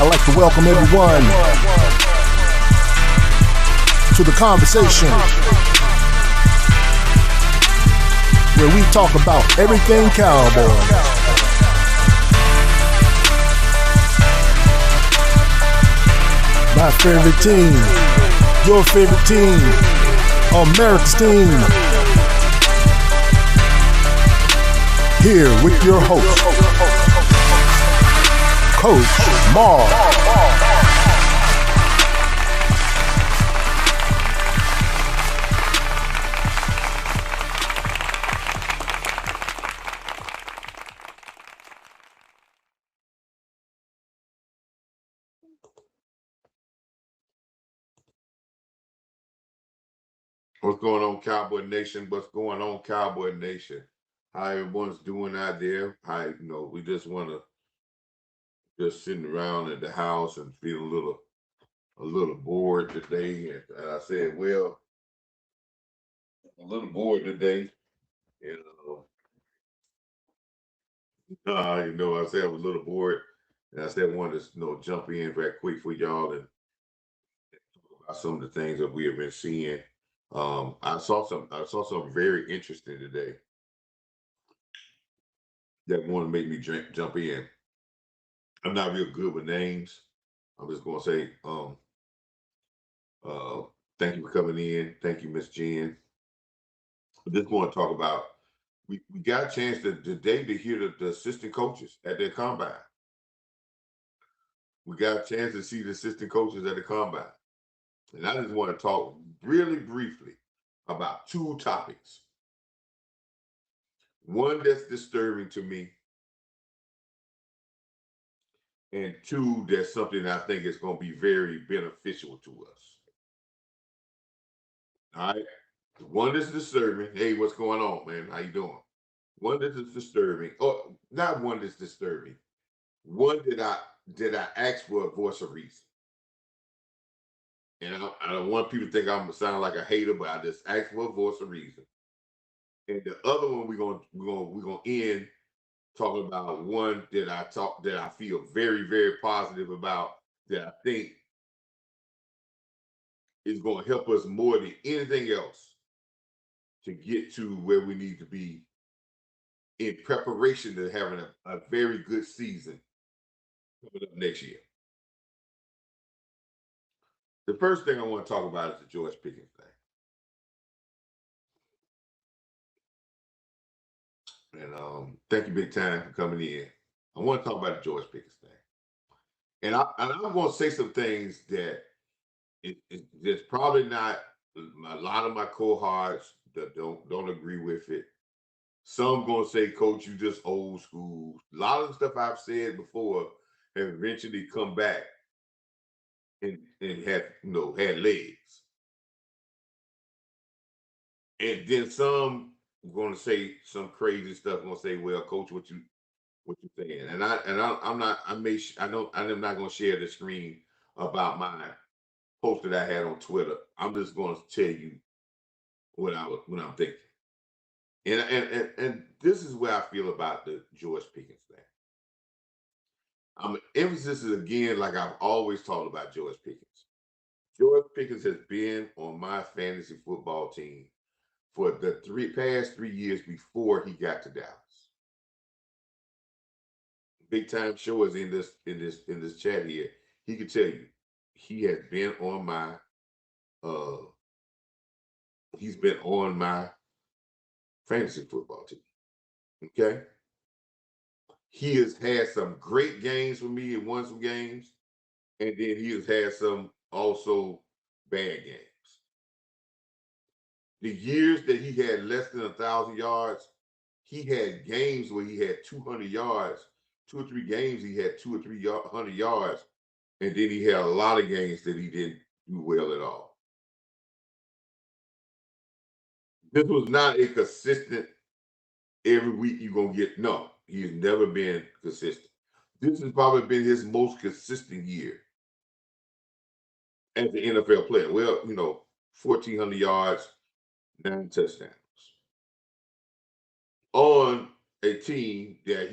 I'd like to welcome everyone to the conversation where we talk about everything Cowboys. My favorite team, your favorite team, America's team. Here with your host, Coach Marv. What's going on, Cowboy Nation? What's going on, Cowboy Nation? How everyone's doing out there? We just want to just sitting around at the house and feel a little bored today. And I said, well, a little bored today. And I said I was a little bored, and I said I wanted to jump in very quick for y'all and talk about some of the things that we have been seeing. I saw something very interesting today that wanted to make me jump in. I'm not real good with names. I'm just gonna say, thank you for coming in. Thank you, Miss Jen. I just want to talk about we got a chance today to hear the assistant coaches at their combine. We got a chance to see the assistant coaches at the combine. And I just want to talk really briefly about two topics. One that's disturbing to me, and two, that's something I think is going to be very beneficial to us. All right. One is disturbing. Hey, what's going on, man? How you doing? One that is disturbing. Oh, not one that's disturbing. One that I ask for a voice of reason. And I don't want people to think I'm sound like a hater, but I just ask for a voice of reason. And the other one we're gonna end talking about one that I feel very, very positive about, that I think is going to help us more than anything else to get to where we need to be in preparation to having a very good season coming up next year. The first thing I want to talk about is the George Pickens thing. And thank you big time for coming in. I want to talk about the George Pickens thing. And I'm going to say some things that it's probably not a lot of my cohorts that don't agree with it. Some going to say, Coach, you just old school. A lot of the stuff I've said before have eventually come back and had legs. And then some going to say some crazy stuff. Going to say, well, Coach, what you saying? And I'm not. I'm not going to share the screen about my post that I had on Twitter. I'm just going to tell you what I'm thinking. And this is where I feel about the George Pickens thing. Emphasis is again, like I've always talked about George Pickens. George Pickens has been on my fantasy football team for the past 3 years before he got to Dallas. Big Time Show is in this chat here. He could tell you he has been on my he's been on my fantasy football team. Okay. He has had some great games for me and won some games. And then he has had some also bad games. The years that he had less than 1,000 yards, he had games where he had 200 yards, 2 or 3 games he had 200 or 300 yards, and then he had a lot of games that he didn't do well at all. This was not a consistent every week you're going to get. No, he has never been consistent. This has probably been his most consistent year as an NFL player. Well, 1,400 yards, 9 touchdowns on a team that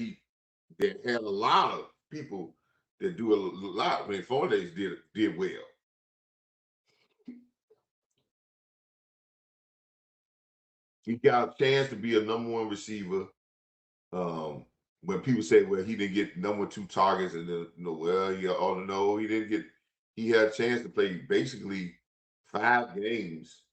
had a lot of people that do a lot. I mean, Fondays did well. He got a chance to be a number one receiver. Um, when people say, "Well, he didn't get number two targets," and then well, yeah, oh no, he didn't get. He had a chance to play basically 5 games.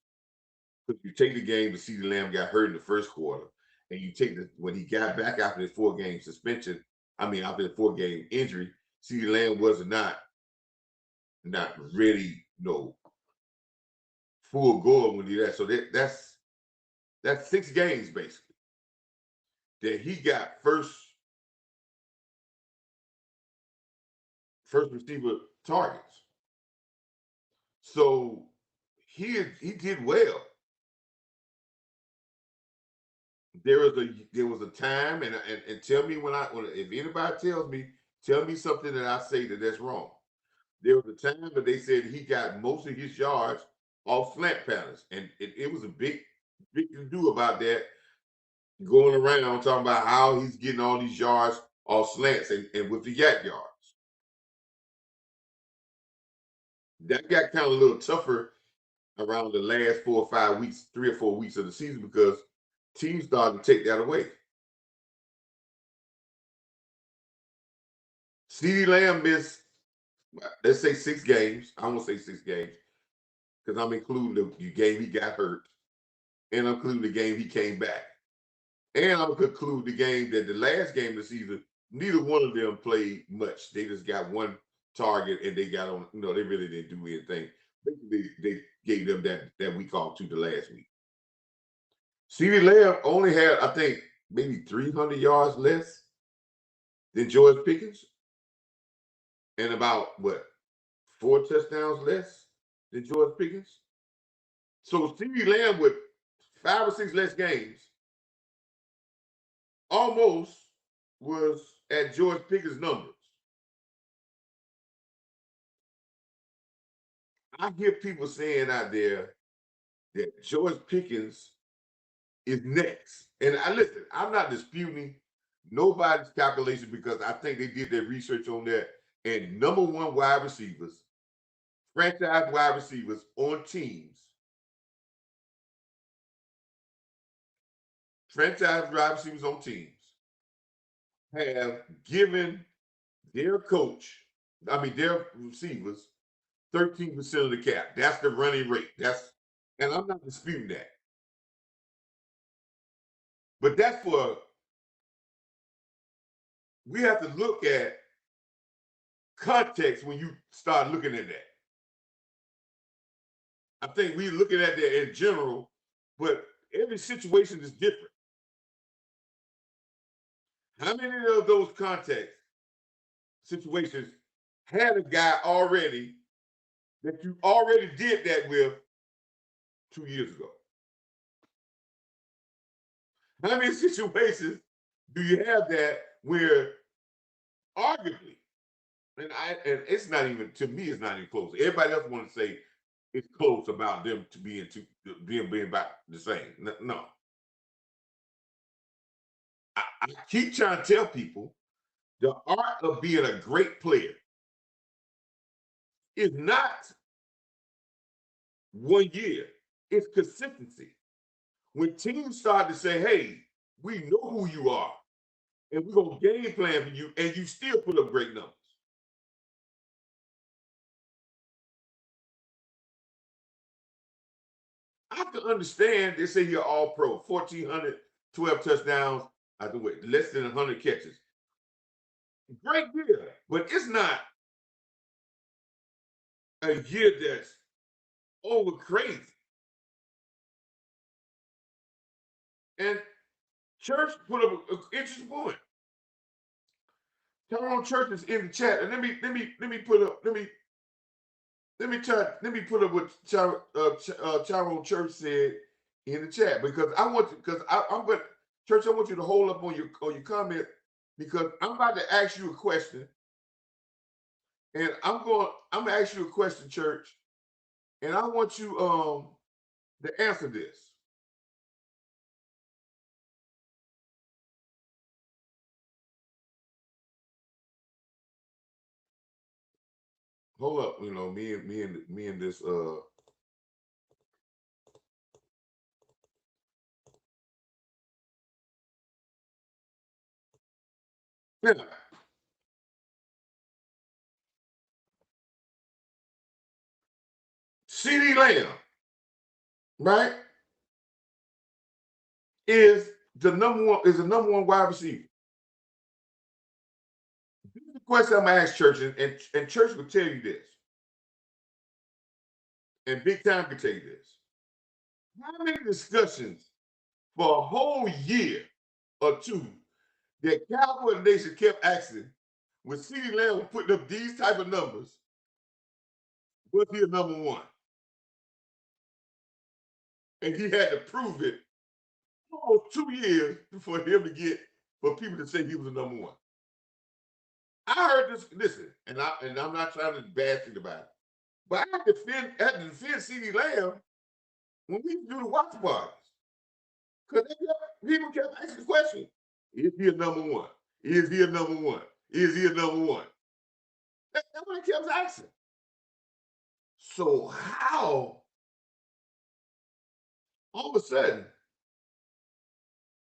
Because you take the game, the CeeDee Lamb got hurt in the first quarter, and you take the when he got back after his 4 game suspension. I mean, after the 4 game injury, CeeDee Lamb was not really full goal when he did that. So that's 6 games basically that he got first receiver targets. So he did well. There was a time, and tell me when if anybody tells me, tell me something that I say that's wrong. There was a time that they said he got most of his yards off slant patterns, and it was a big to do about that, going around talking about how he's getting all these yards off slants and with the yak yards. That got kind of a little tougher around the last 4 or 5 weeks, 3 or 4 weeks of the season because teams started to take that away. CeeDee Lamb missed, let's say 6 games. I won't say 6 games because I'm including the game he got hurt and I'm including the game he came back. And I'm gonna conclude the game that the last game of the season, neither one of them played much. They just got one target and they got on, they really didn't do anything. Basically, they gave them that week off to the last week. CeeDee Lamb only had, I think, maybe 300 yards less than George Pickens and about what, 4 touchdowns less than George Pickens. So CeeDee Lamb with 5 or 6 less games almost was at George Pickens' numbers. I hear people saying out there that George Pickens is next. And I listen, I'm not disputing nobody's calculation because I think they did their research on that. And number one wide receivers, franchise wide receivers on teams, franchise wide receivers on teams have given their coach, their receivers, 13% of the cap. That's the running rate. And I'm not disputing that. But we have to look at context when you start looking at that. I think we're looking at that in general, but every situation is different. How many of those context situations had a guy already that you already did that with 2 years ago? How many situations do you have that where arguably, and it's not even, to me, it's not even close. Everybody else want to say it's close about them to being about the same. No. I keep trying to tell people the art of being a great player is not 1 year, it's consistency. When teams start to say, hey, we know who you are, and we're going to game plan for you, and you still put up great numbers. I can understand they say you're all pro, 1,400, 12 touchdowns, I think less than 100 catches. Great year, but it's not a year that's over crazy. And Church put up an interesting point. Tyrone Church is in the chat, and let me put up what Tyrone Church said in the chat because I'm going Church. I want you to hold up on your comment because I'm about to ask you a question, and I'm gonna ask you a question, Church, and I want you to answer this. hold up, me and this yeah, CD Lamb, right, is the number one wide receiver. This is the question I'm gonna ask Church, and Church will tell you this, and Big Time can tell you this. How many discussions for a whole year or two that Cowboy Nation kept asking when CeeDee Lamb was putting up these type of numbers, was he a number one? And he had to prove it almost 2 years for him to get for people to say he was a number one. I heard this. Listen, and I'm not trying to bash it about it, but I had to defend CeeDee Lamb when we do the watch parties because people kept asking the question: Is he a number one? Is he a number one? Is he a number one? That's what I kept asking. So how all of a sudden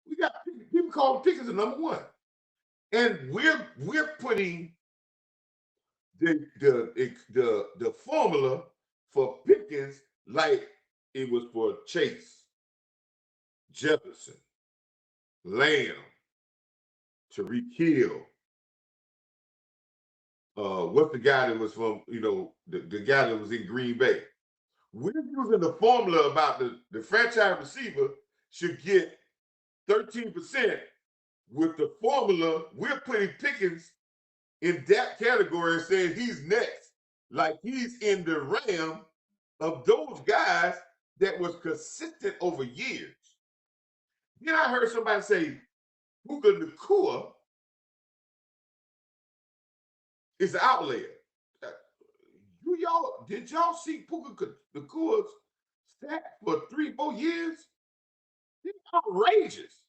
we got people calling Pickens a number one, and we're putting the formula for Pickens like it was for Chase, Jefferson, Lamb, Tariq Hill. What's the guy that was from the guy that was in Green Bay? We're using the formula about the franchise receiver should get 13% with the formula. We're putting Pickens in that category and saying he's next, like he's in the realm of those guys that was consistent over years. Then I heard somebody say Puka Nakua is an outlier. Uh, did y'all see Puka Nakua's stat for 3-4 years? It's outrageous.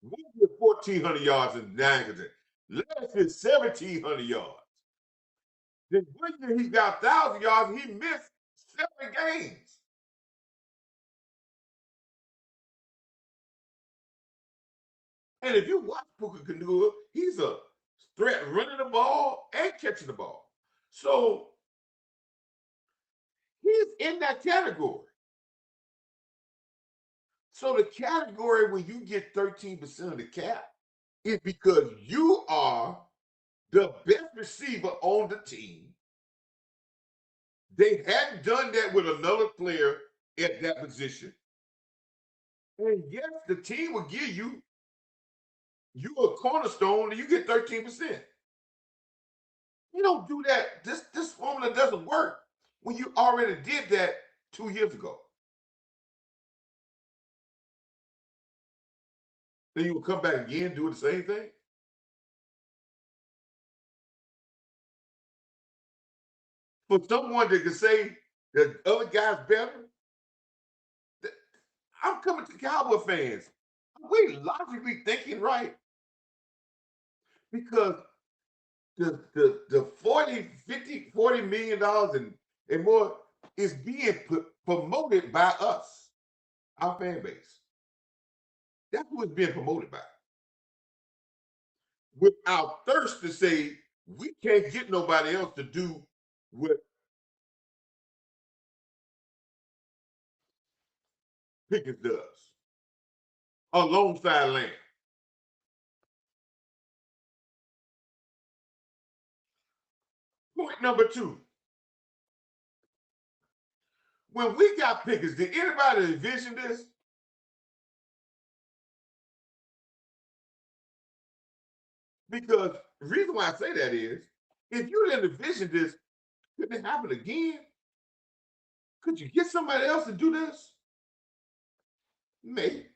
One year 1,400 yards and 9%. Last year 1,700 yards. Then one year he got 1,000 yards. He missed 7 games. And if you watch Puka Nakua, he's a threat running the ball and catching the ball. So he's in that category. So the category when you get 13% of the cap is because you are the best receiver on the team. They hadn't done that with another player at that position. And yes, the team will give you a cornerstone and you get 13%. You don't do that. This formula doesn't work when you already did that 2 years ago. Then you will come back again, do the same thing. For someone that can say the other guy's better, I'm coming to Cowboy fans. Are we logically thinking right? Because the 40, 50, $40 million and more is being promoted by us, our fan base. That's who it's being promoted by. With our thirst to say we can't get nobody else to do what Pickens does alongside Lamb. Point number two. When we got Pickens, did anybody envision this? Because the reason why I say that is, if you didn't envision this, could it happen again? Could you get somebody else to do this? Maybe.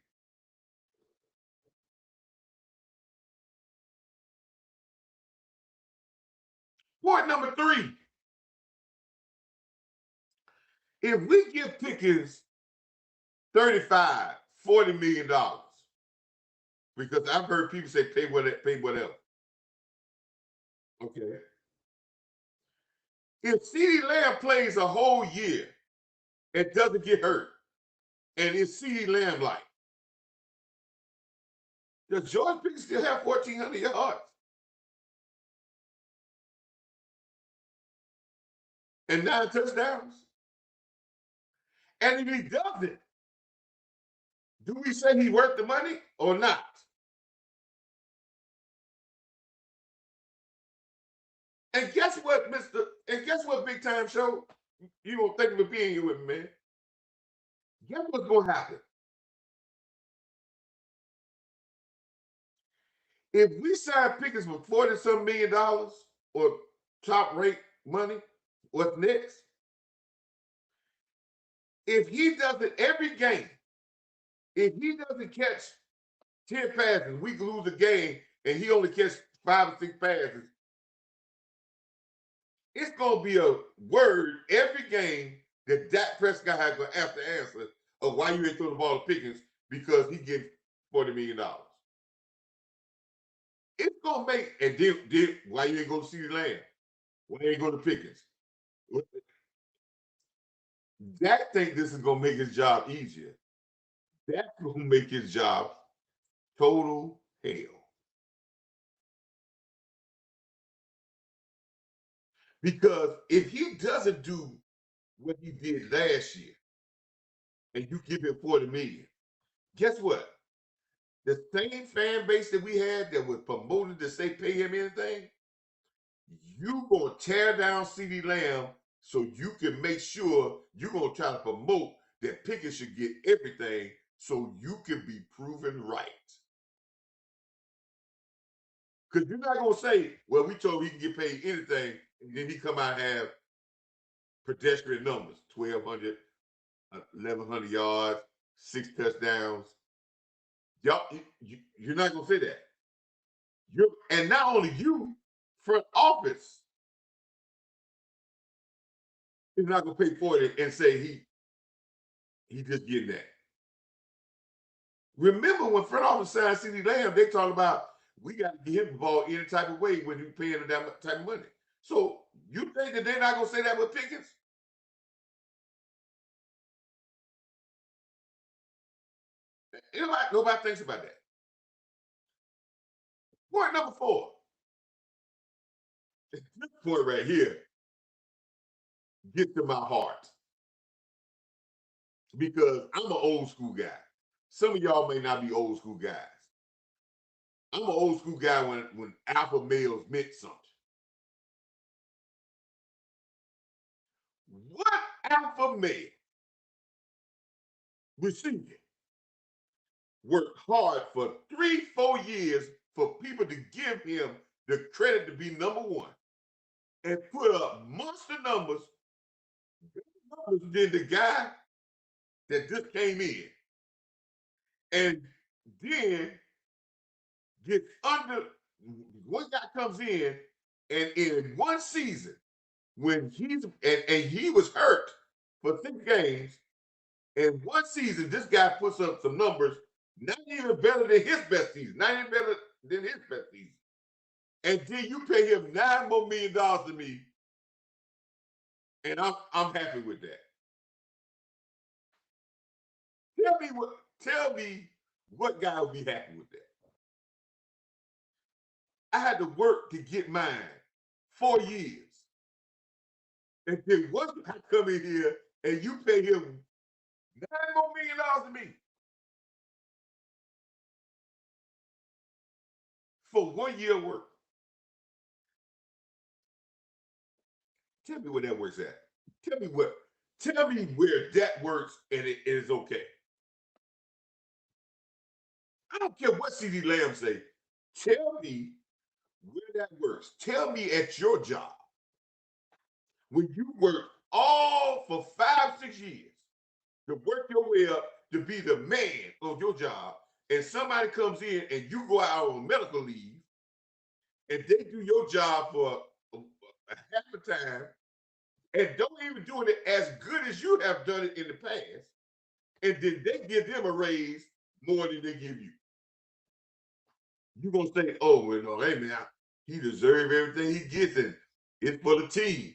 Point number three. If we give Pickens 35, $40 million, because I've heard people say pay whatever. Okay. If CeeDee Lamb plays a whole year and doesn't get hurt, and it's CeeDee Lamb like, does George Pickens still have 1,400 yards and 9 touchdowns? And if he doesn't, do we say he's worth the money or not? And guess what, Mr. And guess what, Big Time Show? You don't think of being here with me, man. Guess what's gonna happen? If we sign Pickens for $40-some million or top rate money, what's next? If he does it every game, if he doesn't catch 10 passes, we lose the game, and he only catch 5 or 6 passes, it's gonna be a word every game that Dak Prescott has gonna have to answer of why you ain't throw the ball to Pickens because he gets $40 million. It's gonna make, and then why you ain't go to CeeDee Lamb? Why you ain't go to Pickens? Dak think this is gonna make his job easier. That's gonna make his job total hell. Because if he doesn't do what he did last year, and you give him 40 million, guess what? The same fan base that we had that was promoted to say pay him anything, you gonna tear down CeeDee Lamb so you can make sure you're gonna try to promote that Pickens should get everything so you can be proven right. Because you're not gonna say, well, we told he can get paid anything, and then he come out and have pedestrian numbers, 1,200, 1,100 yards, 6 touchdowns. Y'all, you're not gonna say that. And not only you, front office is not gonna pay for it and say he just getting that. Remember when front office signed CeeDee Lamb, they talked about we got to get him the ball any type of way when you paying him that type of money. So you think that they're not gonna say that with Pickens? Nobody thinks about that. Point number 4. This point right here gets to my heart because I'm an old school guy. Some of y'all may not be old school guys. I'm an old school guy when alpha males meant something. What alpha male receiver worked hard for 3-4 years for people to give him the credit to be number one and put up monster numbers than the guy that just came in and then gets under one guy comes in and in one season when he was hurt for 6 games. In one season, this guy puts up some numbers not even better than his best season, not even better than his best season. And then you pay him $9 more million than me, and I'm happy with that. Tell me what guy would be happy with that. I had to work to get mine 4 years. And then once I come in here and you pay him $9 more million than me for 1 year of work. Tell me where that works at. Tell me where that works and it is okay. I don't care what CeeDee Lamb say. Tell me where that works. Tell me at your job when you work all for 5-6 years to work your way up to be the man of your job, and somebody comes in and you go out on medical leave, and they do your job for a half the time, and don't even do it as good as you have done it in the past, and then they give them a raise more than they give you. You're gonna say, oh, well, no, hey man, he deserves everything he gets, and it's for the team.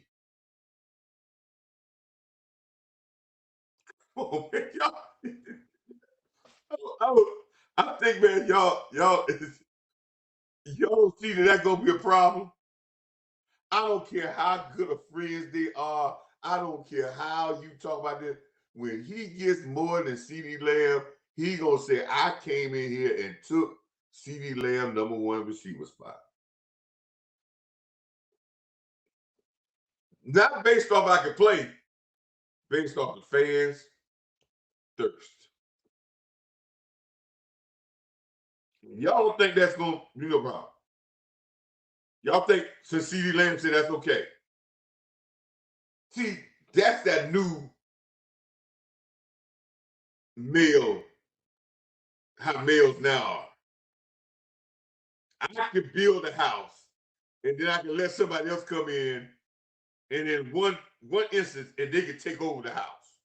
Come on, man, y'all. I, I think, man, y'all see that gonna be a problem. I don't care how good of friends they are. I don't care how you talk about this. When he gets more than CD Lamb, he gonna say, "I came in here and took CD Lamb #1 receiver spot." Not based off I can play, based off the fans' thirst. Y'all don't think that's gonna be a problem? Y'all think since CD Lamb said that's okay? See, that's that new male, how males now are. I can build a house and then I can let somebody else come in and in one instance and they can take over the house.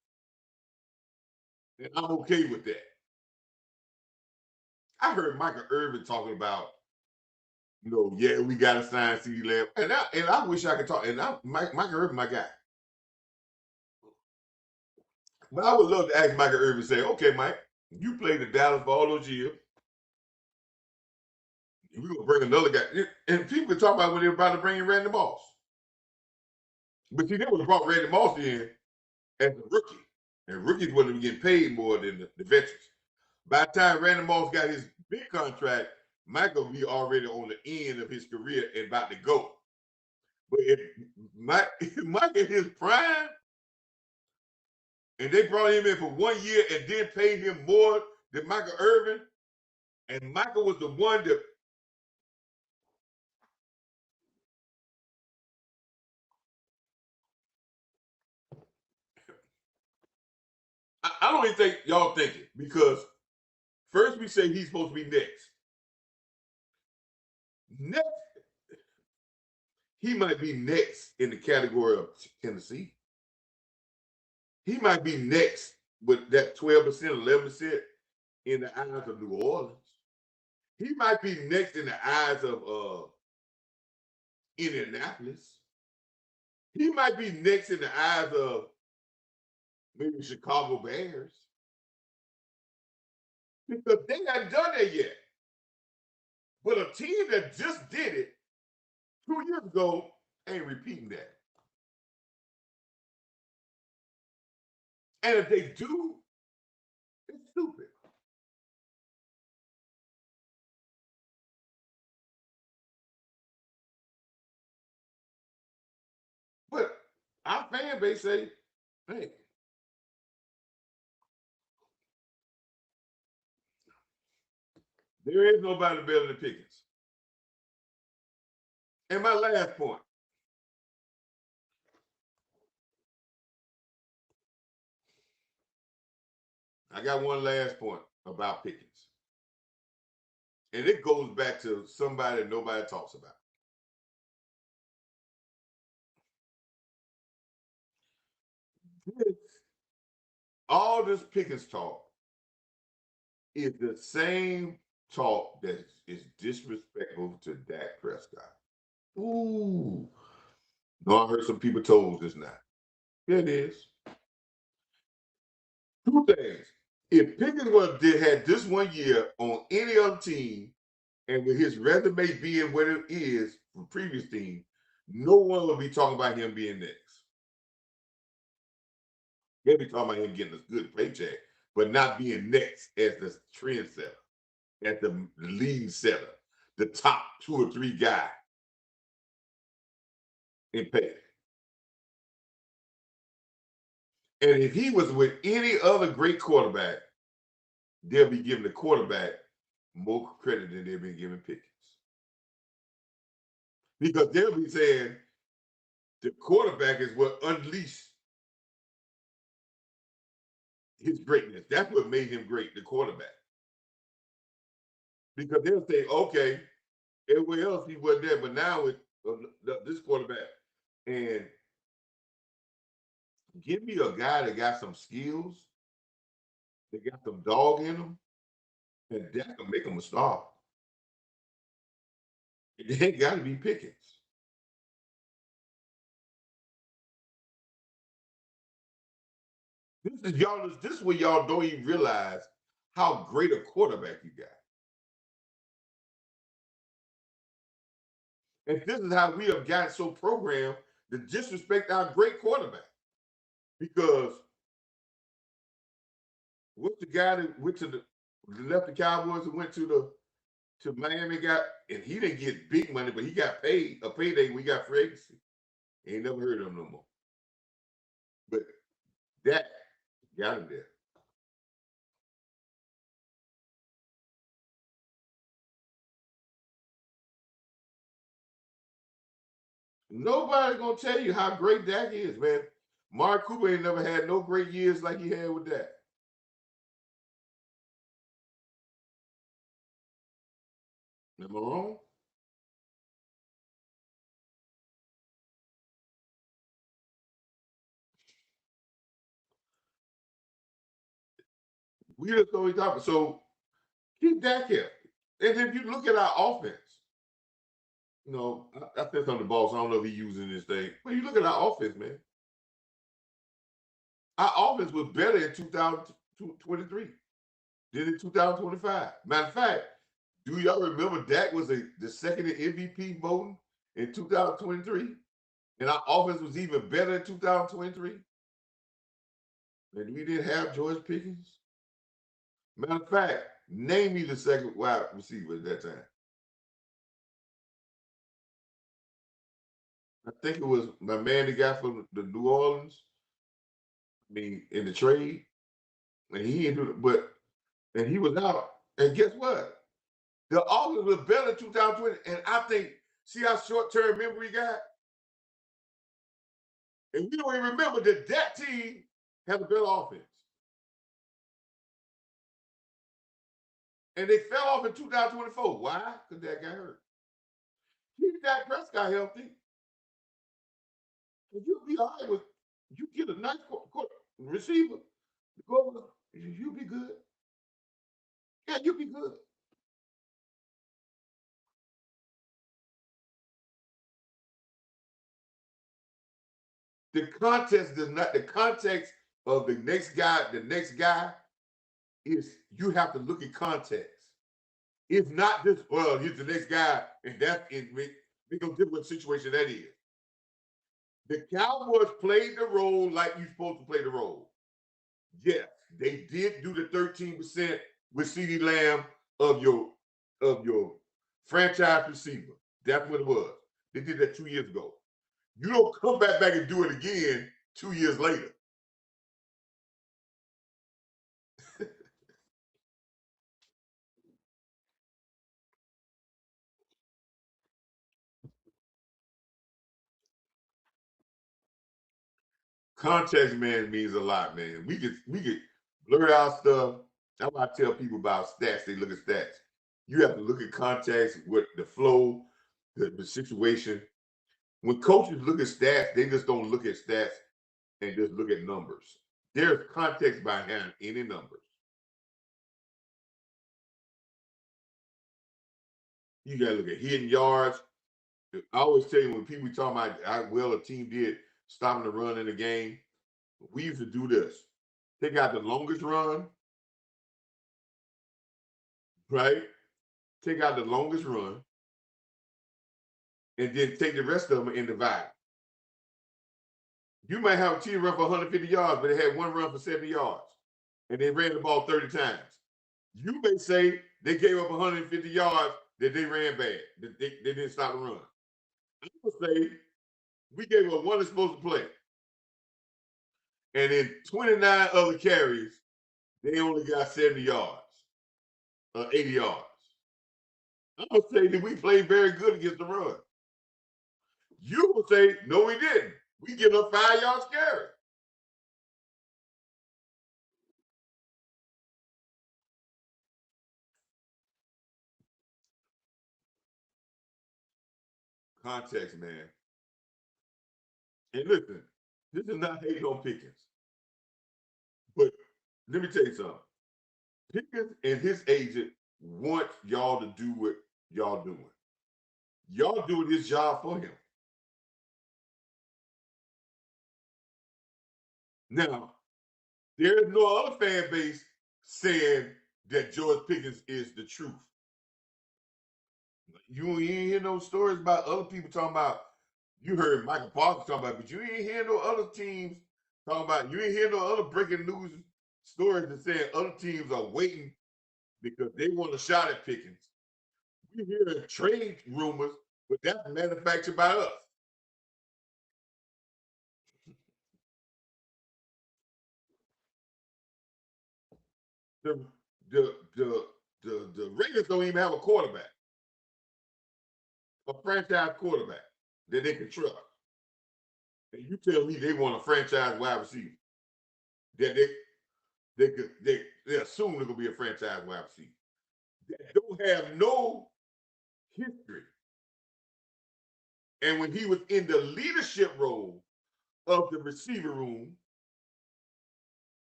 And I'm okay with that. I heard Michael Irvin talking about, yeah, we got to sign CD Lamb. And I wish I could talk. And Michael Irvin, my guy. But I would love to ask Michael Irvin, say, okay, Mike, you played in Dallas for all those years. We're going to bring another guy. And people can talk about when they were about to bring in Randy Moss. But see, they would have brought Randy Moss in as a rookie. And rookies wouldn't getting paid more than the veterans. By the time Randy Moss got his big contract, Michael will be already on the end of his career and about to go. But if Mike in his prime, and they brought him in for 1 year and then paid him more than Michael Irvin, and Michael was the one that I don't even think y'all thinking, because first we say he's supposed to be next. Next, he might be next in the category of Tennessee. He might be next with that 12%, 11% in the eyes of New Orleans. He might be next in the eyes of Indianapolis. He might be next in the eyes of maybe Chicago Bears. Because they haven't done that yet. But a team that just did it 2 years ago ain't repeating that. And if they do, it's stupid. But our fan base say, hey, there is nobody better than Pickens. And my last point. I got one last point about Pickens. And it goes back to somebody nobody talks about. All this Pickens talk is the same talk that is disrespectful to Dak Prescott. Ooh. No, I heard some people told this now. Yeah, it is. Two things. If Pickens had this 1 year on any other team, and with his resume being what it is from previous team, no one will be talking about him being next. They'll be talking about him getting a good paycheck, but not being next as the trendsetter, as the lead setter, the top 2 or 3 guy in pay. And if he was with any other great quarterback, they'll be giving the quarterback more credit than they've been giving Pickens. Because they'll be saying the quarterback is what unleashed his greatness. That's what made him great, the quarterback. Because they'll say, okay, everywhere else he wasn't there, but now with this quarterback, and give me a guy that got some skills, that got some dog in him, and that can make him a star. It ain't got to be Pickens. This is y'all. This is where y'all don't even realize how great a quarterback you got. And this is how we have gotten so programmed to disrespect our great quarterback. Because what's the guy that went to the left the Cowboys and went to Miami got and he didn't get big money, but he got paid a payday. We got free agency. Ain't never heard of him no more. But that got him there. Nobody's gonna tell you how great Dak is, man. Mark Cooper ain't never had no great years like he had with Dak. Am I wrong? We just always talking. So keep Dak here. And if you look at our offense, I said something to boss. I don't know if he's using this thing, but you look at our offense, man. Our offense was better in 2023 than in 2025. Matter of fact, do y'all remember Dak was the second in MVP voting in 2023? And our offense was even better in 2023? And we didn't have George Pickens? Matter of fact, name me the second wide receiver at that time. I think it was my man, the guy from the New Orleans. I mean, in the trade, and he didn't do it, and he was out. And guess what? The offense was better in 2020. And I think, see how short-term memory we got? And we don't even remember that team had a better offense. And they fell off in 2024. Why? Because that got hurt. Keep Dak Prescott healthy. And you'll be all right with, you get a nice receiver, you'll be good. Yeah, you'll be good. The context does not, the context of the next guy is you have to look at context. It's not just, well, he's the next guy, and that's it. Make no different situation that is. The Cowboys played the role like you're supposed to play the role. Yes, they did do the 13% with CeeDee Lamb of your franchise receiver. That's what it was. They did that 2 years ago. You don't come back and do it again 2 years later. Context, man, means a lot, man. We could blur out stuff. That's why I tell people about stats. They look at stats. You have to look at context with the flow, the situation. When coaches look at stats, they just don't look at stats and just look at numbers. There's context behind any numbers. You gotta look at hidden yards. I always tell you when people talk about how well a team did stopping the run in the game, we used to do this. Take out the longest run, right? Take out the longest run, and then take the rest of them and divide. You might have a team run for 150 yards, but they had one run for 70 yards, and they ran the ball 30 times. You may say they gave up 150 yards that they ran bad, that they didn't stop the run. I would say we gave up one explosive play, and in 29 other carries, they only got 70 yards or 80 yards. I would say that we played very good against the run. You would say, no, we didn't. We give up 5 yards carry. Context, man. And listen, this is not hating on Pickens. But let me tell you something. Pickens and his agent want y'all to do what y'all doing. Y'all doing this job for him. Now, There is no other fan base saying that George Pickens is the truth. You ain't hear no stories about other people talking about. You heard Michael Parsons talking about, but you ain't hear no other teams talking about. You ain't hear no other breaking news stories that saying other teams are waiting because they want a shot at Pickens. We hear trade rumors, but that's manufactured by us. The the the the Raiders don't even have a quarterback, a franchise quarterback that they can trust. And you tell me they want a franchise wide receiver that they assume they're gonna be a franchise wide receiver that don't have no history. And when he was in the leadership role of the receiver room,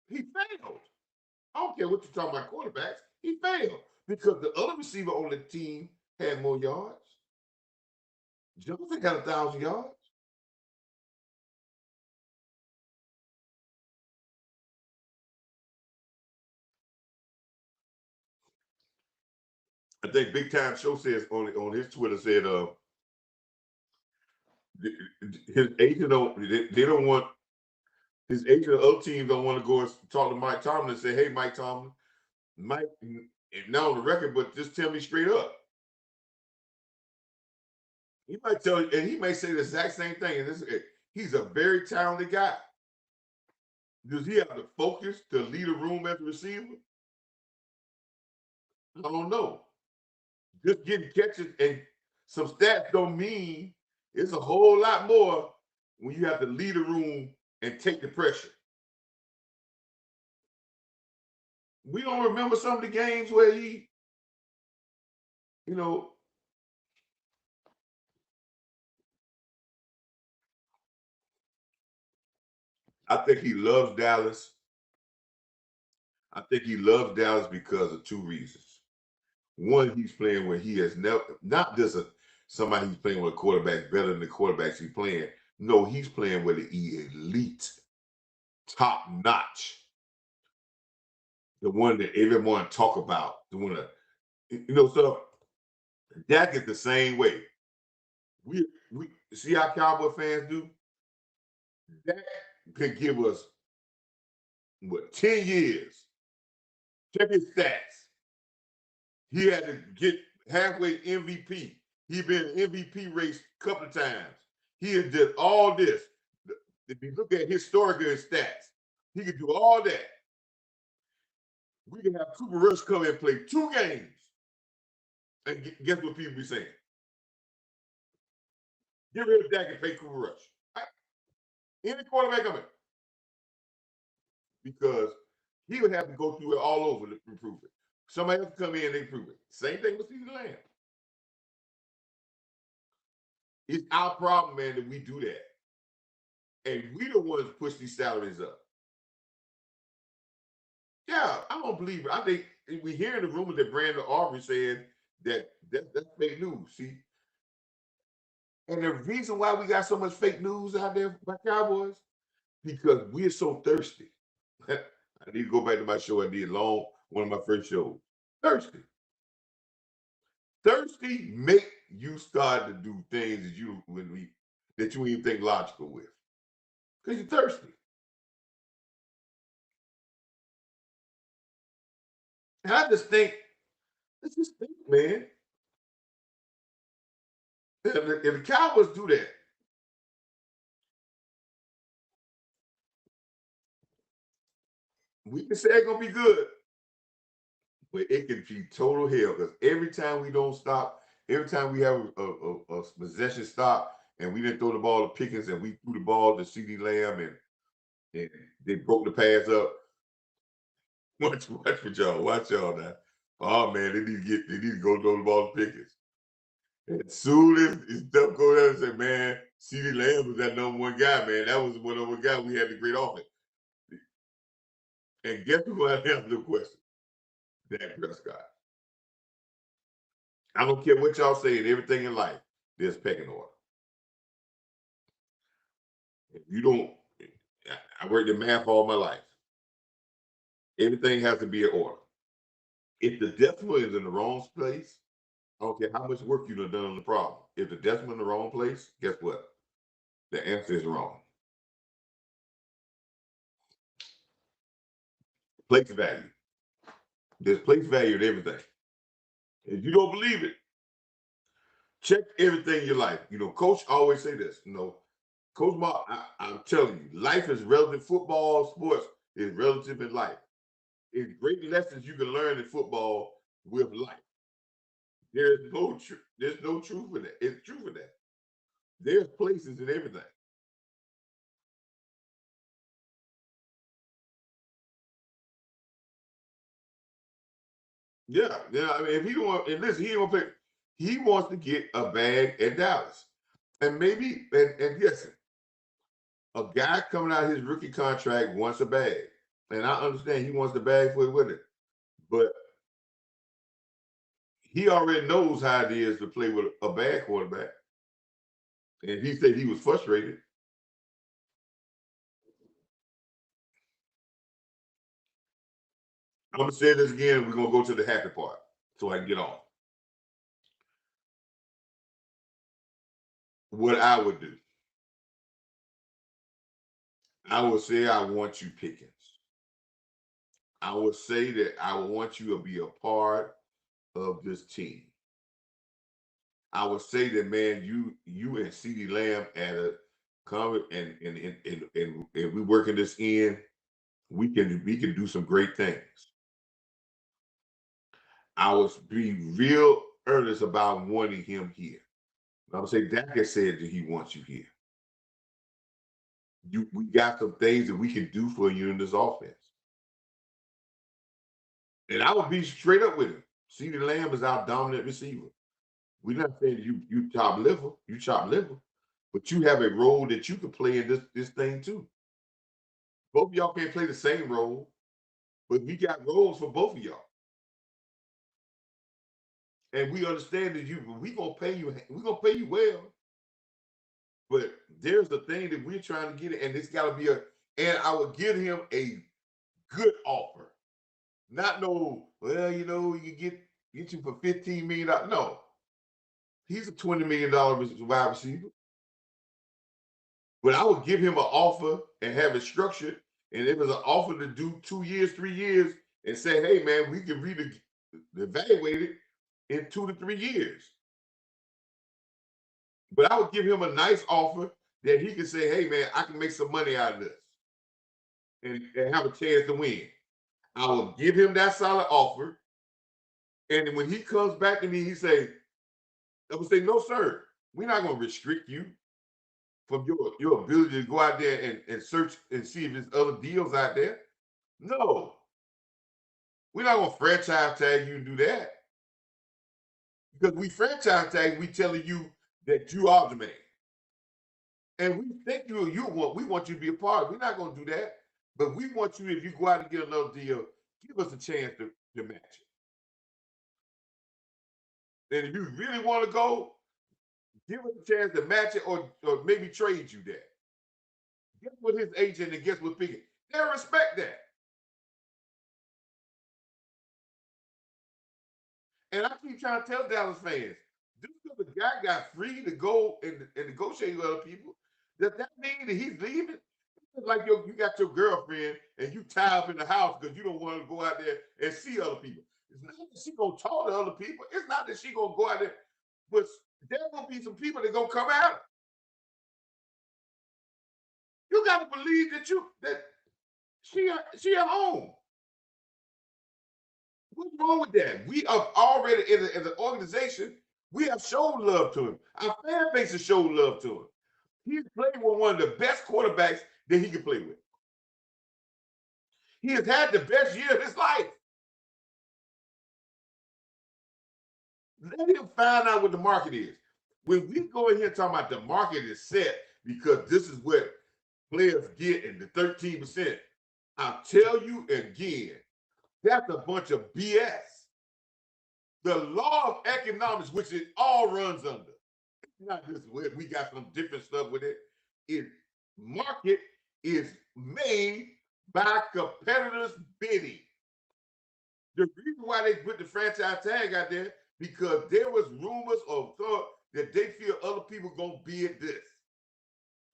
he failed. I don't care what you're talking about quarterbacks. He failed because the other receiver on the team had more yards. Johnson got 1,000 yards. I think Big Time Show says on his Twitter said his agent they don't want his agent of other teams don't want to go and talk to Mike Tomlin and say, hey, Mike Tomlin, Mike, not on the record, but just tell me straight up. He might tell you, and he may say the exact same thing. And he's a very talented guy. Does he have the focus to lead a room as a receiver? I don't know. Just getting catches and some stats don't mean it's a whole lot more when you have to lead a room and take the pressure. We don't remember some of the games where he, you know, I think he loves Dallas. I think he loves Dallas because of two reasons. One, he's playing where he has never, not just somebody who's playing with a quarterback better than the quarterbacks he's playing. No, he's playing with the elite, top notch, the one that everyone talk about, the one that, so Dak is the same way. We see how Cowboy fans do. Dak could give us 10 years. Check his stats. He had to get halfway MVP. He been MVP race a couple of times. He has did all this. If you look at historical stats, he could do all that. We can have Cooper Rush come and play 2 games. And guess what people be saying? Get rid of Dak and pay Cooper Rush. Any quarterback coming. Because he would have to go through it all over to prove it. Somebody else come in and they prove it. Same thing with CeeDee Lamb. It's our problem, man, that we do that. And we the ones push these salaries up. Yeah, I don't believe it. I think we hearing the rumors that Brandon Aubrey said that's fake news. See, and the reason why we got so much fake news out there by Cowboys because we're so thirsty. I need to go back to my show I did one of my first shows. Thirsty. Thirsty make you start to do things that you even think logical with. Because you're thirsty. And I just think, let's just think, man. If the Cowboys do that, we can say it's gonna be good, but it can be total hell because every time we don't stop, every time we have a possession stop and we didn't throw the ball to Pickens and we threw the ball to CeeDee Lamb and they broke the pass up. Watch with y'all. Watch y'all now. Oh man, they need to go throw the ball to Pickens. As soon as stuff go there and say, man, CeeDee Lamb was that number one guy, man. That was one number one guy. We had the great offense. And guess who I answer the question? Dak Prescott. I don't care what y'all say in everything in life, there's pecking order. If you don't, I worked in math all my life. Everything has to be in order. If the decimal is in the wrong place, I don't care how much work you've done on the problem. If the decimal in the wrong place, guess what? The answer is wrong. Place value. There's place value in everything. If you don't believe it, check everything in your life. Coach always say this. Coach Marv, I'm telling you, life is relative. Football, sports is relative in life. It's great lessons you can learn in football with life. There's no truth. There's no truth in that. It's true in that. There's places in everything. Yeah, yeah. I mean, if he want, and listen, he don't play. He wants to get a bag at Dallas, and maybe, and yes, a guy coming out of his rookie contract wants a bag, and I understand he wants the bag for it with it, but he already knows how it is to play with a bad quarterback, and he said he was frustrated. I'm gonna say this again. We're gonna go to the happy part so I can get off. What I would do, I would say I want you Pickens. I would say that I want you to be a part of this team. I would say that, man, you and CeeDee Lamb at a come and we working this in, we can do some great things. I was be real earnest about wanting him here. I would say Dak has said that he wants you here. We got some things that we can do for you in this offense. And I would be straight up with him. CeeDee Lamb is our dominant receiver. We're not saying you chop liver, but you have a role that you can play in this thing too. Both of y'all can't play the same role, but we got roles for both of y'all. And we understand that we're gonna pay you well. But there's the thing that we're trying to get, and it's gotta be and I would give him a good offer. Not no, well, you get you for $15 million. No, he's a $20 million wide receiver. But I would give him an offer and have it structured. And if it's an offer to do 2 years, 3 years, and say, hey man, we can evaluate it in 2 to 3 years. But I would give him a nice offer that he can say, hey man, I can make some money out of this and have a chance to win. I will give him that solid offer. And when he comes back to me, I would say, no, sir, we're not going to restrict you from your ability to go out there and search and see if there's other deals out there. No, we're not going to franchise tag you and do that. Because we franchise tag, we telling you that you are the man. And we think we want you to be a part. We're not going to do that. But we want you, if you go out and get another deal, give us a chance to match it. And if you really want to go, give us a chance to match it or maybe trade you that. Guess what his agent and guess what Pickett? They'll respect that. And I keep trying to tell Dallas fans, just because the guy got free to go and negotiate with other people, does that mean that he's leaving? It's like you got your girlfriend and you tie up in the house because you don't want to go out there and see other people. It's not that she gonna talk to other people. It's not that she gonna go out there, but there gonna be some people that gonna come at her. You got to believe that she at home. What's wrong with that? We are already in the organization. We have shown love to him. Our fan base has shown love to him. He's played with one of the best quarterbacks that he can play with. He has had the best year of his life. Let him find out what the market is. When we go in here talking about the market is set because this is what players get in the 13%, I'll tell you again, that's a bunch of BS. The law of economics, which it all runs under, not just we got some different stuff with it, is market is made by competitors bidding. The reason why they put the franchise tag out there, because there was rumors or thought that they feel other people gonna bid this.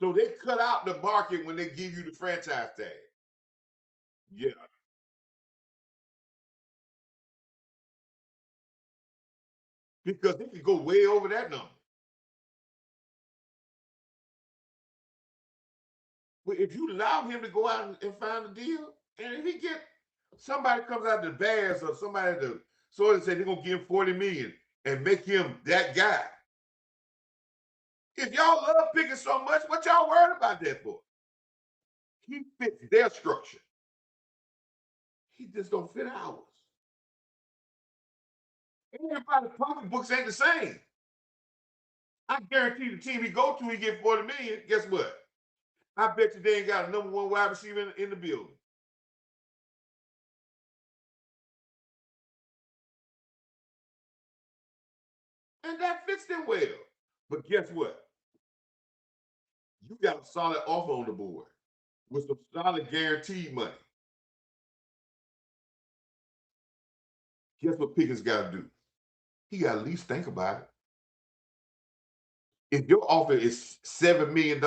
So they cut out the market when they give you the franchise tag. Yeah. Because they can go way over that number. Well, if you allow him to go out and find a deal, and if he get somebody comes out the Bears or somebody to sort of say they're gonna give him 40 million and make him that guy. If y'all love picking so much, what y'all worried about that for? He fits their structure. He just don't fit ours. Everybody's pocketbooks ain't the same. I guarantee the team he go to, he get 40 million. Guess what? I bet you they ain't got a number one wide receiver in the building. And that fits them well. But guess what? You got a solid offer on the board with some solid guaranteed money. Guess what Pickens got to do? He got to at least think about it. If your offer is $7 million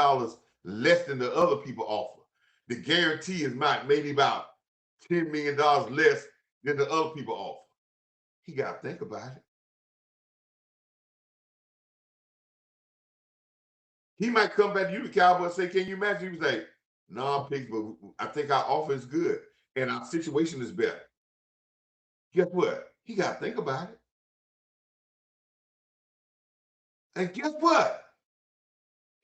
less than the other people offer, the guarantee is maybe about $10 million less than the other people offer. He got to think about it. He might come back to you, the Cowboys, and say, can you match? He was like, no, Pickens, but I think our offer is good and our situation is better. Guess what? He got to think about it. And guess what?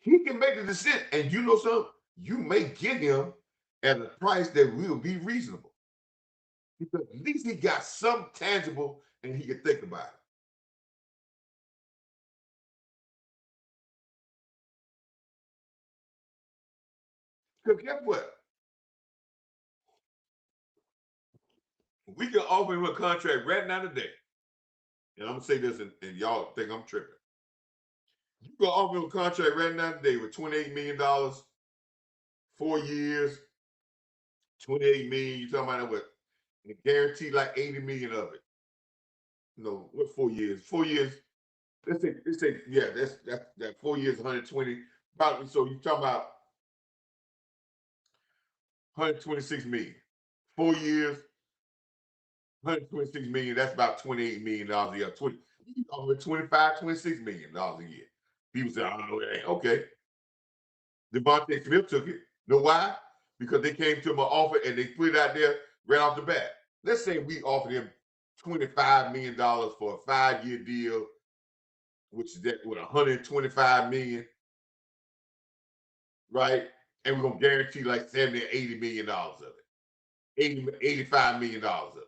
He can make the decision. And you know something? You may get him at a price that will be reasonable. Because at least he got some tangible and he can think about it. Because guess what? We can offer him a contract right now today. And I'm going to say this, and y'all think I'm tripping. You can offer him a contract right now today with $28 million, 4 years, 28 million. You talking about what? And guarantee like 80 million of it. No, what 4 years? 4 years. Let's say, yeah, that 4 years, 120. Probably, so you talking about 126 million. 4 years, 126 million. That's about $28 million a year. 20, over 25, $26 million a year. People say, I don't know, it ain't okay. Devontae Smith took it. Know why? Because they came to him an offer and they put it out there right off the bat. Let's say we offered him $25 million for a 5-year deal, which is that with 125 million, right? And we're gonna guarantee like 70 or 80 million dollars of it. 85 million dollars of it.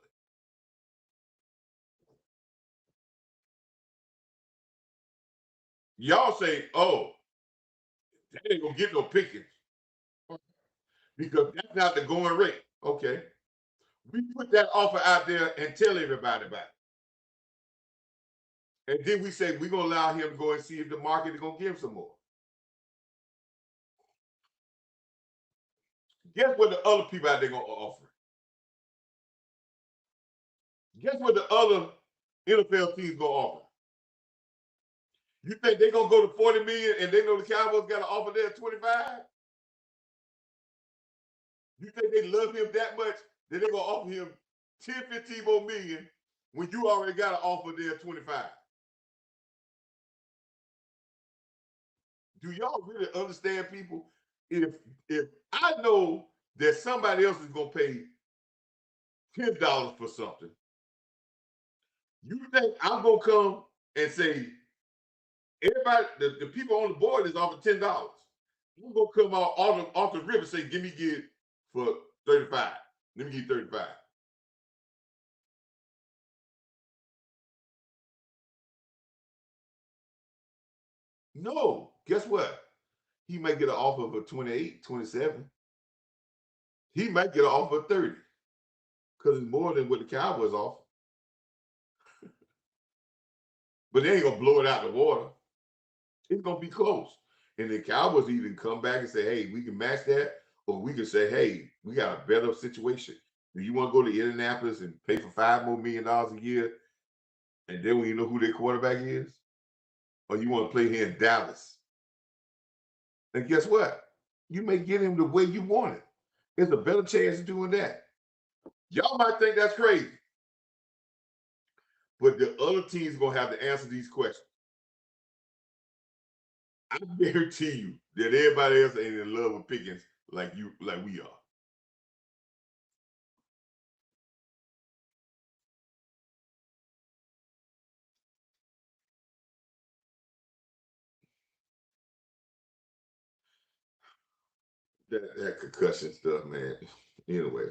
Y'all say, oh, they ain't gonna get no Pickens because that's not the going rate. Okay. We put that offer out there and tell everybody about it. And then we say we're gonna allow him to go and see if the market is gonna give him some more. Guess what the other people out there gonna offer? Guess what the other NFL teams gonna offer? You think they're gonna go to 40 million and they know the Cowboys got to offer there 25? You think they love him that much that they're gonna offer him 10, 15 more million when you already got an offer there 25? Do y'all really understand, people? If I know that somebody else is gonna pay $10 for something, you think I'm gonna come and say everybody, the people on the board is offering $10. I'm gonna come out off the river and say, give me get for 35. Let me give you 35. No, guess what? He might get an offer for 28, 27. He might get an offer of 30 because it's more than what the Cowboys offer. But they ain't gonna blow it out the water. It's gonna be close. And the Cowboys either come back and say, hey, we can match that, or we could say, hey, we got a better situation. Do you want to go to Indianapolis and pay for $5 more million a year, and then when you know who their quarterback is, or you want to play here in Dallas? And guess what? You may get him the way you want it. There's a better chance of doing that. Y'all might think that's crazy, but the other team's gonna have to answer these questions. I guarantee you that everybody else ain't in love with Pickens like we are. That concussion stuff, man. Anyway,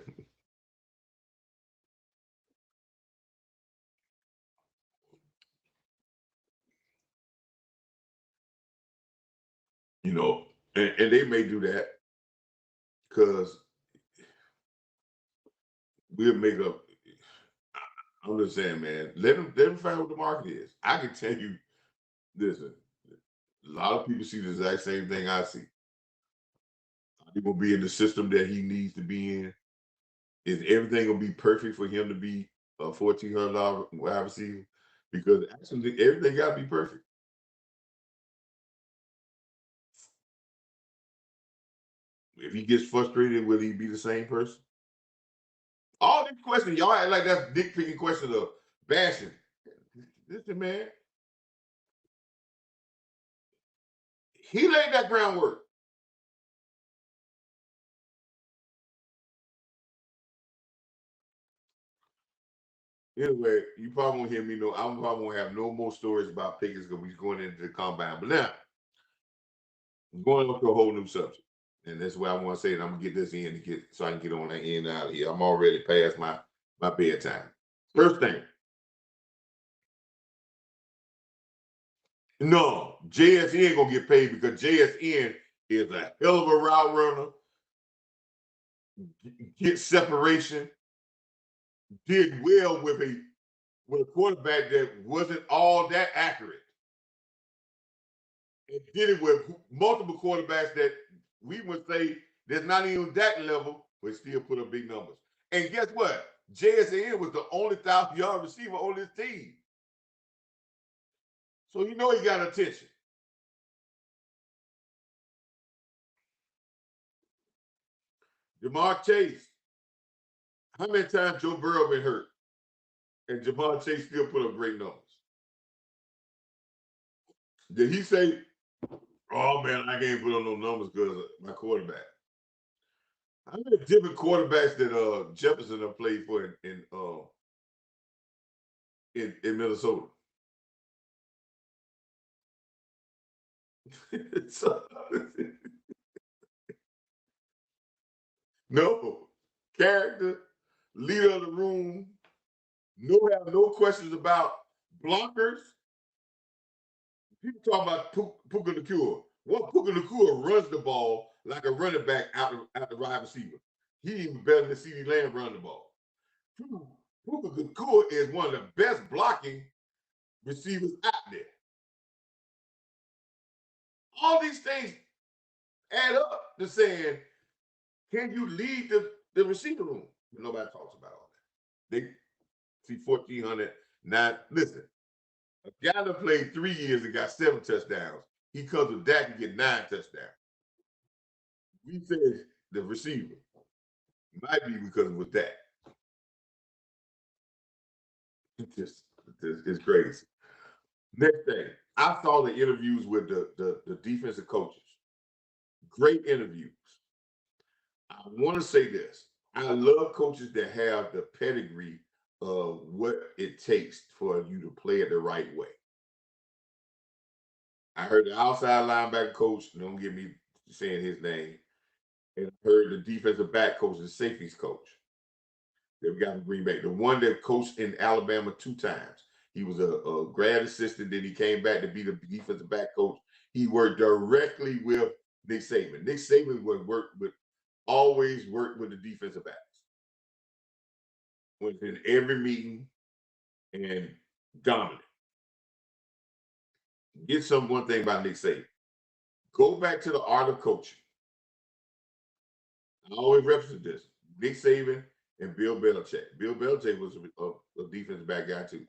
and they may do that because we'll make up. I'm just saying, man. Let them find what the market is. I can tell you, listen. A lot of people see the exact same thing I see. He will be in the system that he needs to be in. Is everything gonna be perfect for him to be a $1,400 wide receiver? Because actually, everything got to be perfect. If he gets frustrated, will he be the same person? All these questions, y'all act like that's dick picking question of bashing. Listen, man, he laid that groundwork. Anyway, you probably won't hear me. No, I probably won't have no more stories about Pickens because we're going into the combine. But now, I'm going on to a whole new subject. And that's why I want to say it. I'm gonna get this in to get so I can get on that end out of here. I'm already past my bedtime. First thing, no, JSN gonna get paid because JSN is a hell of a route runner, get separation, did well with a quarterback that wasn't all that accurate. And did it with multiple quarterbacks that we would say that's not even that level, but still put up big numbers. And guess what? JSN was the only 1,000-yard receiver on this team. So you know he got attention. Jamar Chase. How many times Joe Burrow been hurt? And Jamar Chase still put up great numbers. Did he say, oh man, I can't put on no numbers because of my quarterback? How many different quarterbacks that Jefferson have played for in Minnesota? So, no character, leader of the room, have no questions about blockers. People talk about Puka Nakua. What Puka Nakua runs the ball like a running back out the wide receiver. He even better than CeeDee Lamb run the ball. Puka Nakua is one of the best blocking receivers out there. All these things add up to saying, can you lead the receiver room? Nobody talks about all that. They see 1,400. Now, listen, a guy that played 3 years and got 7 touchdowns, he comes with Dak and get 9 touchdowns. We said the receiver might be because it was that. It's crazy. Next thing, I saw the interviews with the defensive coaches. Great interviews. I want to say this. I love coaches that have the pedigree of what it takes for you to play it the right way. I heard the outside linebacker coach, don't get me saying his name, and I heard the defensive back coach, the safeties coach. They've got in Green Bay. The one that coached in Alabama 2 times. He was a grad assistant, then he came back to be the defensive back coach. He worked directly with Nick Saban. Nick Saban always worked with the defensive backs. Was in every meeting and dominant. Get one thing about Nick Saban. Go back to the art of coaching. I always reference this. Nick Saban and Bill Belichick. Bill Belichick was a defensive back guy too.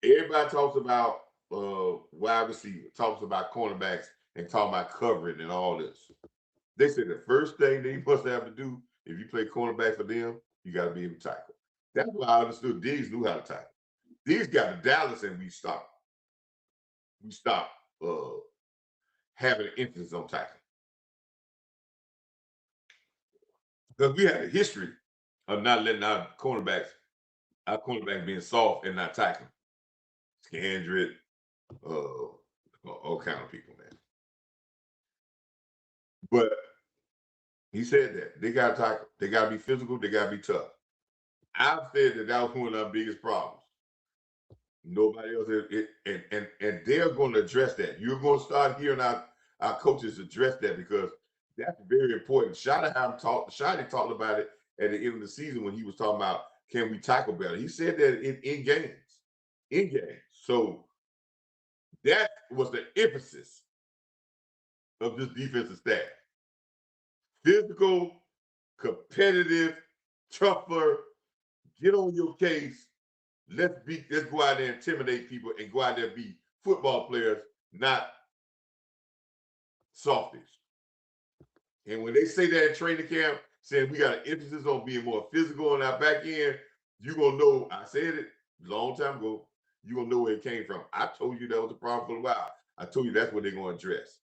Everybody talks about wide receiver, talks about cornerbacks, and talking about covering and all this. They said the first thing they must have to do if you play cornerback for them, you got to be able to tackle. That's why I understood Diggs knew how to tackle. Diggs got to Dallas and we stopped. We stopped having an emphasis on tackling because we had a history of not letting our cornerbacks being soft and not tackling. Scandrick, all kind of people, man. But he said that they got to tackle, they got to be physical, they got to be tough. I've said that was one of our biggest problems. Nobody else is, and they're going to address that. You're going to start hearing our coaches address that because that's very important. Shotty talked about it at the end of the season when he was talking about can we tackle better. He said that in games. So that was the emphasis of this defensive staff. Physical, competitive, tougher, get on your case. Let's go out there and intimidate people and go out there and be football players, not softies. And when they say that in training camp, saying we got an emphasis on being more physical on our back end, you're going to know, I said it a long time ago, you're going to know where it came from. I told you that was a problem for a while. I told you that's what they're going to address.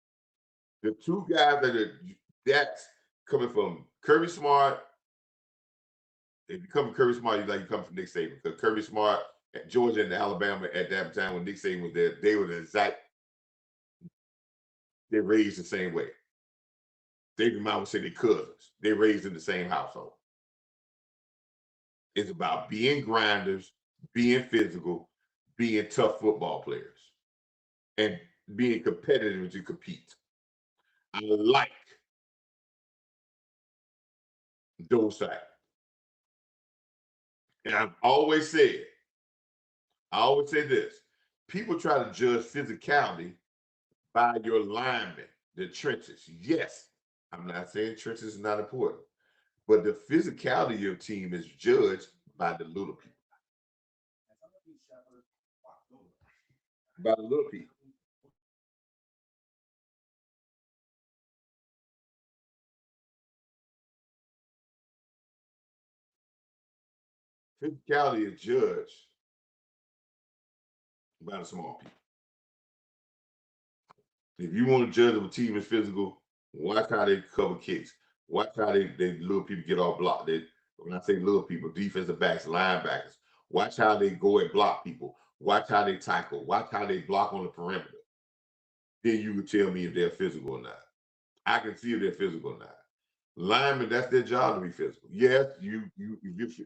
The two guys that's coming from Kirby Smart. If you come from Kirby Smart, you come from Nick Saban. Because Kirby Smart at Georgia and Alabama at that time when Nick Saban was there, they were they're raised the same way. David Mom would say they're cousins. They're raised in the same household. It's about being grinders, being physical, being tough football players, and being competitive to compete. I like those sides. And I always say this, people try to judge physicality by your linemen, the trenches. Yes, I'm not saying trenches is not important, but the physicality of your team is judged by the little people. By the little people. Physicality is judged by the small people. If you want to judge if a team is physical, watch how they cover kicks. Watch how they little people get off block. When I say little people, defensive backs, linebackers. Watch how they go and block people. Watch how they tackle. Watch how they block on the perimeter. Then you can tell me if they're physical or not. I can see if they're physical or not. Linemen, that's their job to be physical. Yes, you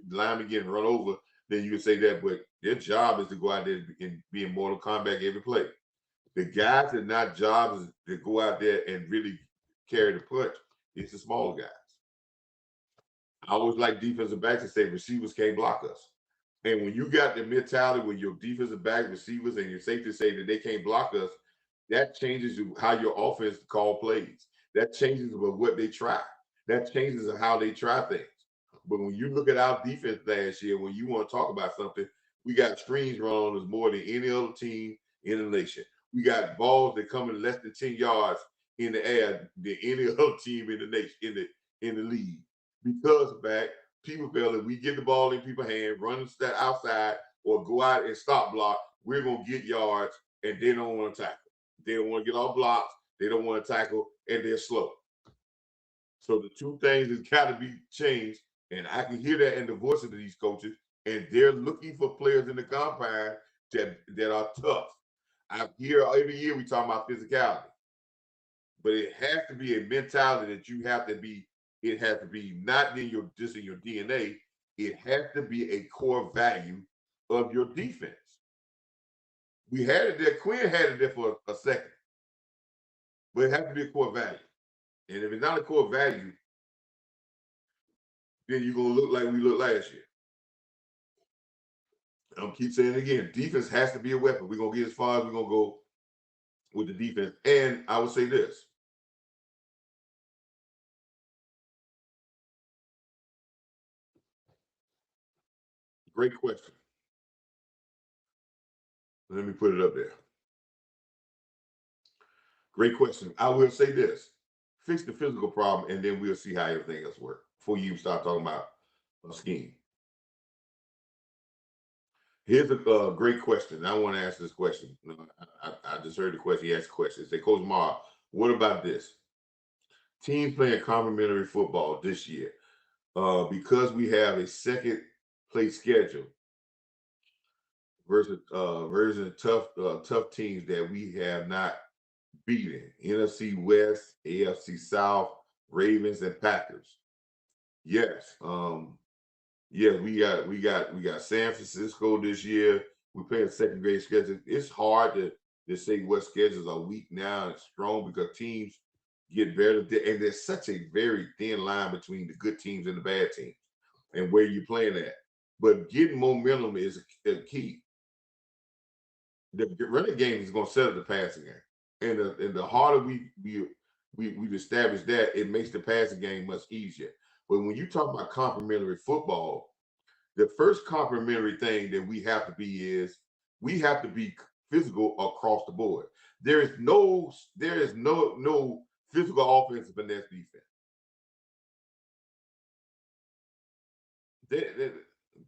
linemen getting run over, then you can say that, but their job is to go out there and be in Mortal Kombat every play. The guys that not jobs is to go out there and really carry the punch. It's the smaller guys. I always like defensive backs to say receivers can't block us. And when you got the mentality with your defensive back receivers and your safety say that they can't block us, that changes how your offense call plays. That changes what they try. That changes how they try things. But when you look at our defense last year, when you want to talk about something, we got screens run on us more than any other team in the nation. We got balls that come in less than 10 yards in the air than any other team in the nation, in the league. Because people feel that we get the ball in people's hands, run outside, or go out and stop block, we're gonna get yards, and they don't want to tackle. They don't want to get off blocks, they don't want to tackle, and they're slow. So the two things has got to be changed, and I can hear that in the voices of these coaches, and they're looking for players in the combine that are tough. I hear every year we talk about physicality, but it has to be a mentality that you have to be. It has to be not in your DNA. It has to be a core value of your defense. We had it there. Quinn had it there for a second, but it has to be a core value. And if it's not a core value, then you're gonna look like we looked last year. I'm keep saying it again. Defense has to be a weapon. We're gonna get as far as we're gonna go with the defense. And I would say this: Great question. Let me put it up there. Great question. I will say this: fix the physical problem, and then we'll see how everything else works. Before you start talking about a scheme. Here's a great question. I want to ask this question. I just heard the question. He asked the question. Say, Coach Marv, what about this? Teams playing complementary football this year. Because we have a second place schedule versus tough teams that we have not beaten. NFC West, AFC South, Ravens, and Packers. Yes. Yeah, we got San Francisco this year. We're playing second grade schedule. It's hard to say what schedules are weak now and strong because teams get better. And there's such a very thin line between the good teams and the bad teams and where you're playing at. But getting momentum is a key. The running game is going to set up the passing game. And the harder we've established that, it makes the passing game much easier. But when you talk about complementary football, the first complementary thing that we have to be is we have to be physical across the board. There is no physical offensive finesse defense.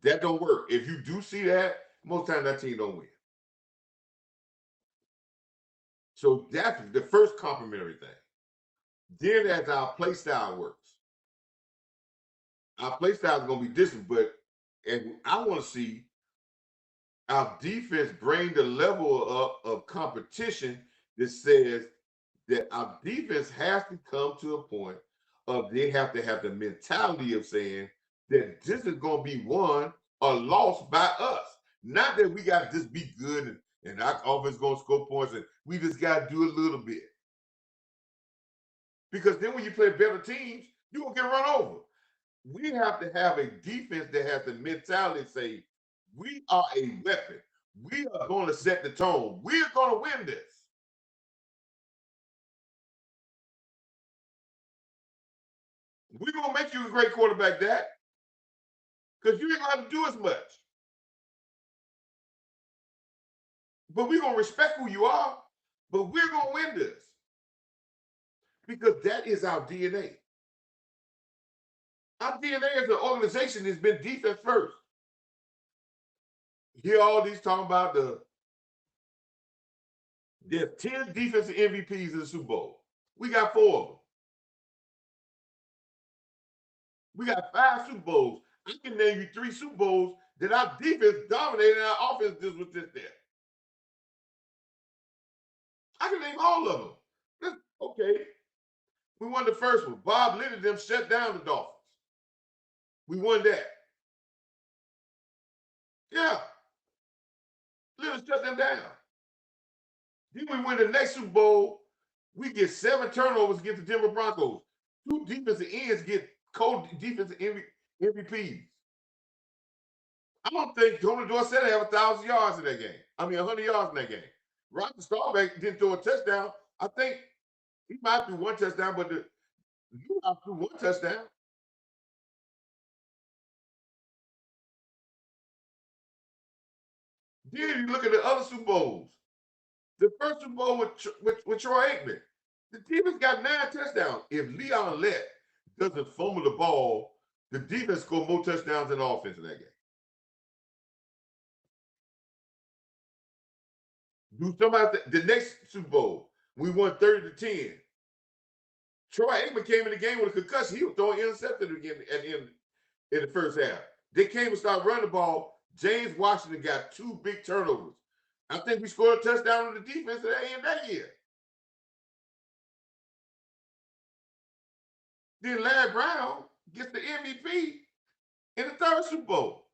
That don't work. If you do see that, most times that team don't win. So that's the first complementary thing. Then as our play style works, our play style is going to be different, but and I want to see our defense bring the level up of competition that says that our defense has to come to a point of they have to have the mentality of saying that this is going to be won or lost by us. Not that we got to just be good and our offense going to score points and we just got to do a little bit. Because then when you play better teams, you're going to get run over. We have to have a defense that has the mentality to say, we are a weapon. We are going to set the tone. We're going to win this. We're going to make you a great quarterback, Dak, because you ain't going to have to do as much. But we're going to respect who you are, but we're going to win this. Because that is our DNA. Our DNA as an organization has been defense first. You hear all these talking about there's 10 defensive MVPs in the Super Bowl. We got 4 of them. We got 5 Super Bowls. I can name you 3 Super Bowls that our defense dominated and our offense just was just there. I can name all of them. Okay. We won the first one. Bob Leonard them shut down the Dolphins. We won that. Yeah. Leonard shut them down. Then we win the next Super Bowl. We get 7 turnovers against the Denver Broncos. 2 defensive ends get co-defensive MVPs. I don't think Tony Dorsett have 1,000 yards in that game. I mean, 100 yards in that game. Roger Staubach didn't throw a touchdown. I think he might threw 1 touchdown, but you might threw 1 touchdown. Then you look at the other Super Bowls. The first Super Bowl with Troy Aikman, the defense got 9 touchdowns. If Leon Lett doesn't fumble the ball, the defense scored more touchdowns than offense in that game. Do somebody the next Super Bowl, we won 30-10. Troy Aikman came in the game with a concussion. He was throwing intercepted again at the end in the first half. They came and started running the ball. James Washington got 2 big turnovers. I think we scored a touchdown on the defense at the end that year. Then Larry Brown gets the MVP in the 3rd Super Bowl.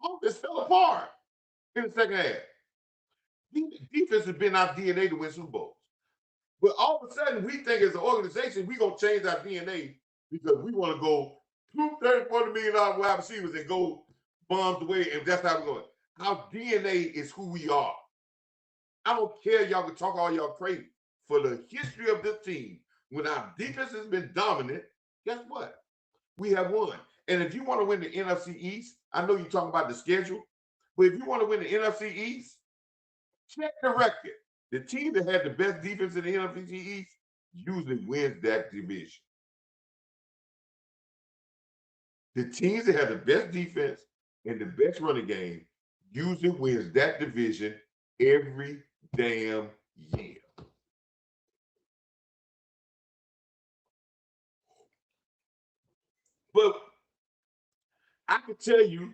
Offense fell apart in the second half. Defense has been our DNA to win Super Bowls. But all of a sudden, we think as an organization, we're going to change our DNA because we want to go $30, $40 million wide receivers and go bombs away, and that's how we're going. Our DNA is who we are. I don't care, y'all can talk all y'all crazy. For the history of this team, when our defense has been dominant, guess what? We have won. And if you want to win the NFC East, I know you're talking about the schedule, but if you want to win the NFC East, check the record. The team that had the best defense in the NFC East usually wins that division. The teams that have the best defense and the best running game usually wins that division every damn year. But I can tell you,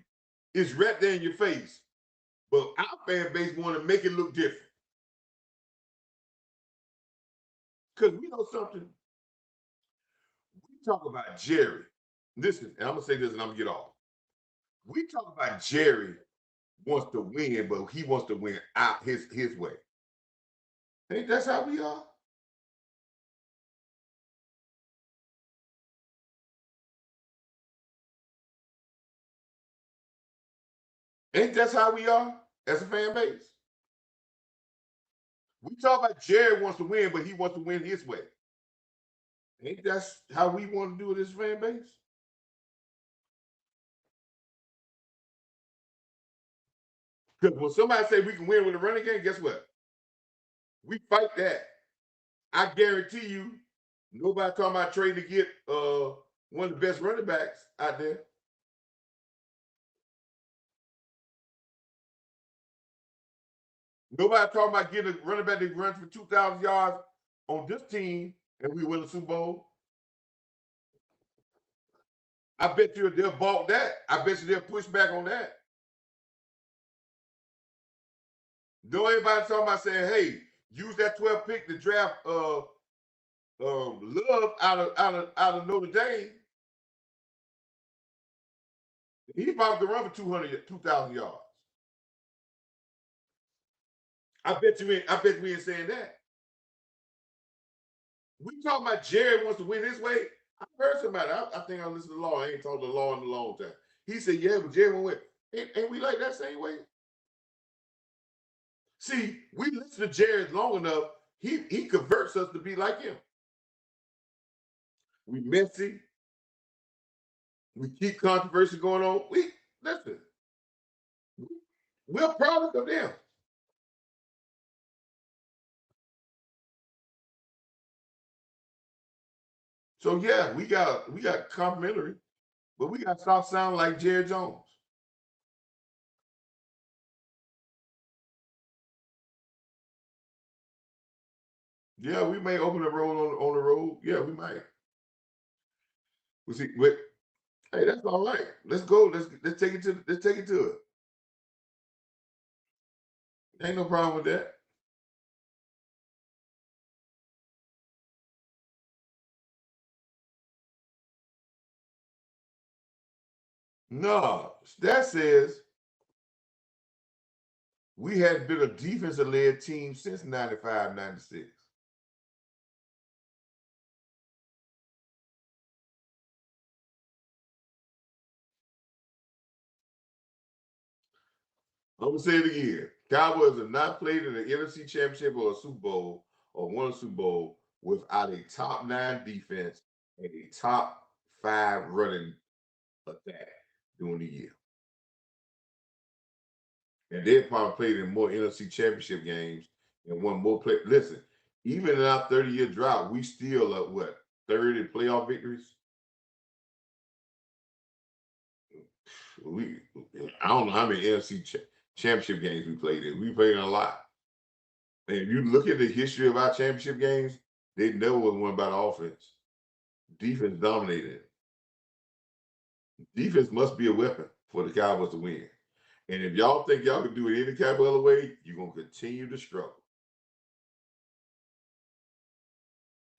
it's right there in your face. But our fan base want to make it look different. Because we know something. We talk about Jerry. Listen, and I'm gonna say this and I'm gonna get off. We talk about Jerry wants to win, but he wants to win out his way. Ain't that's how we are? Ain't that's how we are as a fan base? We talk about Jerry wants to win, but he wants to win his way. Ain't that's how we want to do it as a fan base? Because when somebody say we can win with a running game, guess what? We fight that. I guarantee you, nobody talking about trading to get one of the best running backs out there. Nobody talking about getting a running back that runs for 2,000 yards on this team and we win the Super Bowl. I bet you they'll balk that. I bet you they'll push back on that. No anybody talking about saying, hey, use that 12 pick to draft Love out of Notre Dame. He probably could run for 2,000 yards. I bet we ain't saying that. We talking about Jerry wants to win his way. I heard somebody. I think I listened to Law. I ain't talked to Law in a long time. He said, "Yeah, but Jerry won't win." Ain't we like that same way? See, we listen to Jerry long enough. He converts us to be like him. We messy. We keep controversy going on. We listen. We're a product of them. So yeah, we got complimentary, but we got to stop sounding like Jerry Jones. Yeah, we may open the road on the road. Yeah, we might. We see, but hey, that's all right. Let's go. Let's take it to it. Ain't no problem with that. No, that says we hadn't been a defensive led team since 95, 96. I'm gonna say it again. Cowboys have not played in the NFC Championship or a Super Bowl or won a Super Bowl without a top 9 defense and a top 5 running attack during the year. And they probably played in more NFC Championship games and won more play. Listen, even in our 30-year drought, we still are what, 3rd in playoff victories? I don't know how many NFC championship games we played in. We played in a lot. And if you look at the history of our championship games, they never was won by the offense. Defense dominated. Defense must be a weapon for the Cowboys to win. And if y'all think y'all can do it any kind of other way, you're going to continue to struggle.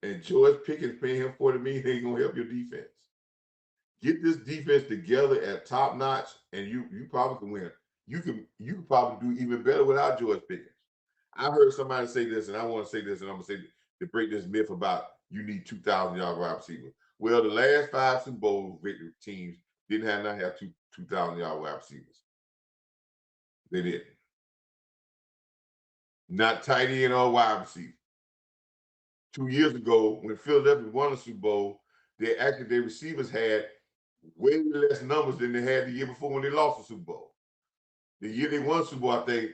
And George Pickens paying him $40 million ain't going to help your defense. Get this defense together at top notch, and you probably can win. You can probably do even better without George Pickens. I heard somebody say this, and I want to say this, and I'm going to say to break this myth about you need 2,000-yard wide receiver. Well, the last 5 Super Bowl victory teams didn't have 2,000-yard wide receivers. They didn't. Not tight end or wide receiver. 2 years ago, when Philadelphia won the Super Bowl, their receivers had way less numbers than they had the year before when they lost the Super Bowl. The year they won Super Bowl, I think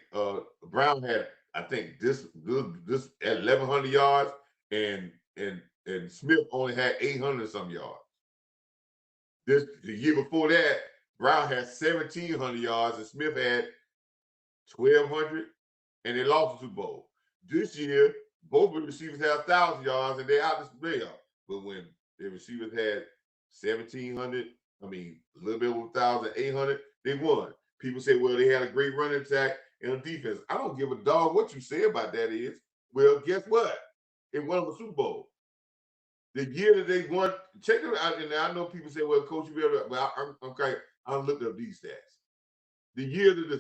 Brown had, I think this at 1,100 yards, and Smith only had 800 some yards. The year before that, Brown had 1,700 yards and Smith had 1,200, and they lost the Super Bowl. This year, both of the receivers had 1,000 yards and they out the playoff. But when the receivers had 1,700, I mean, a little bit over 1,800, they won. People say, well, they had a great running attack and a defense. I don't give a dog what you say about that is. Well, guess what? They won the Super Bowl. The year that they won, check it out. And I know people say, well, Coach, you better, but I'm okay. I looked up these stats. The year that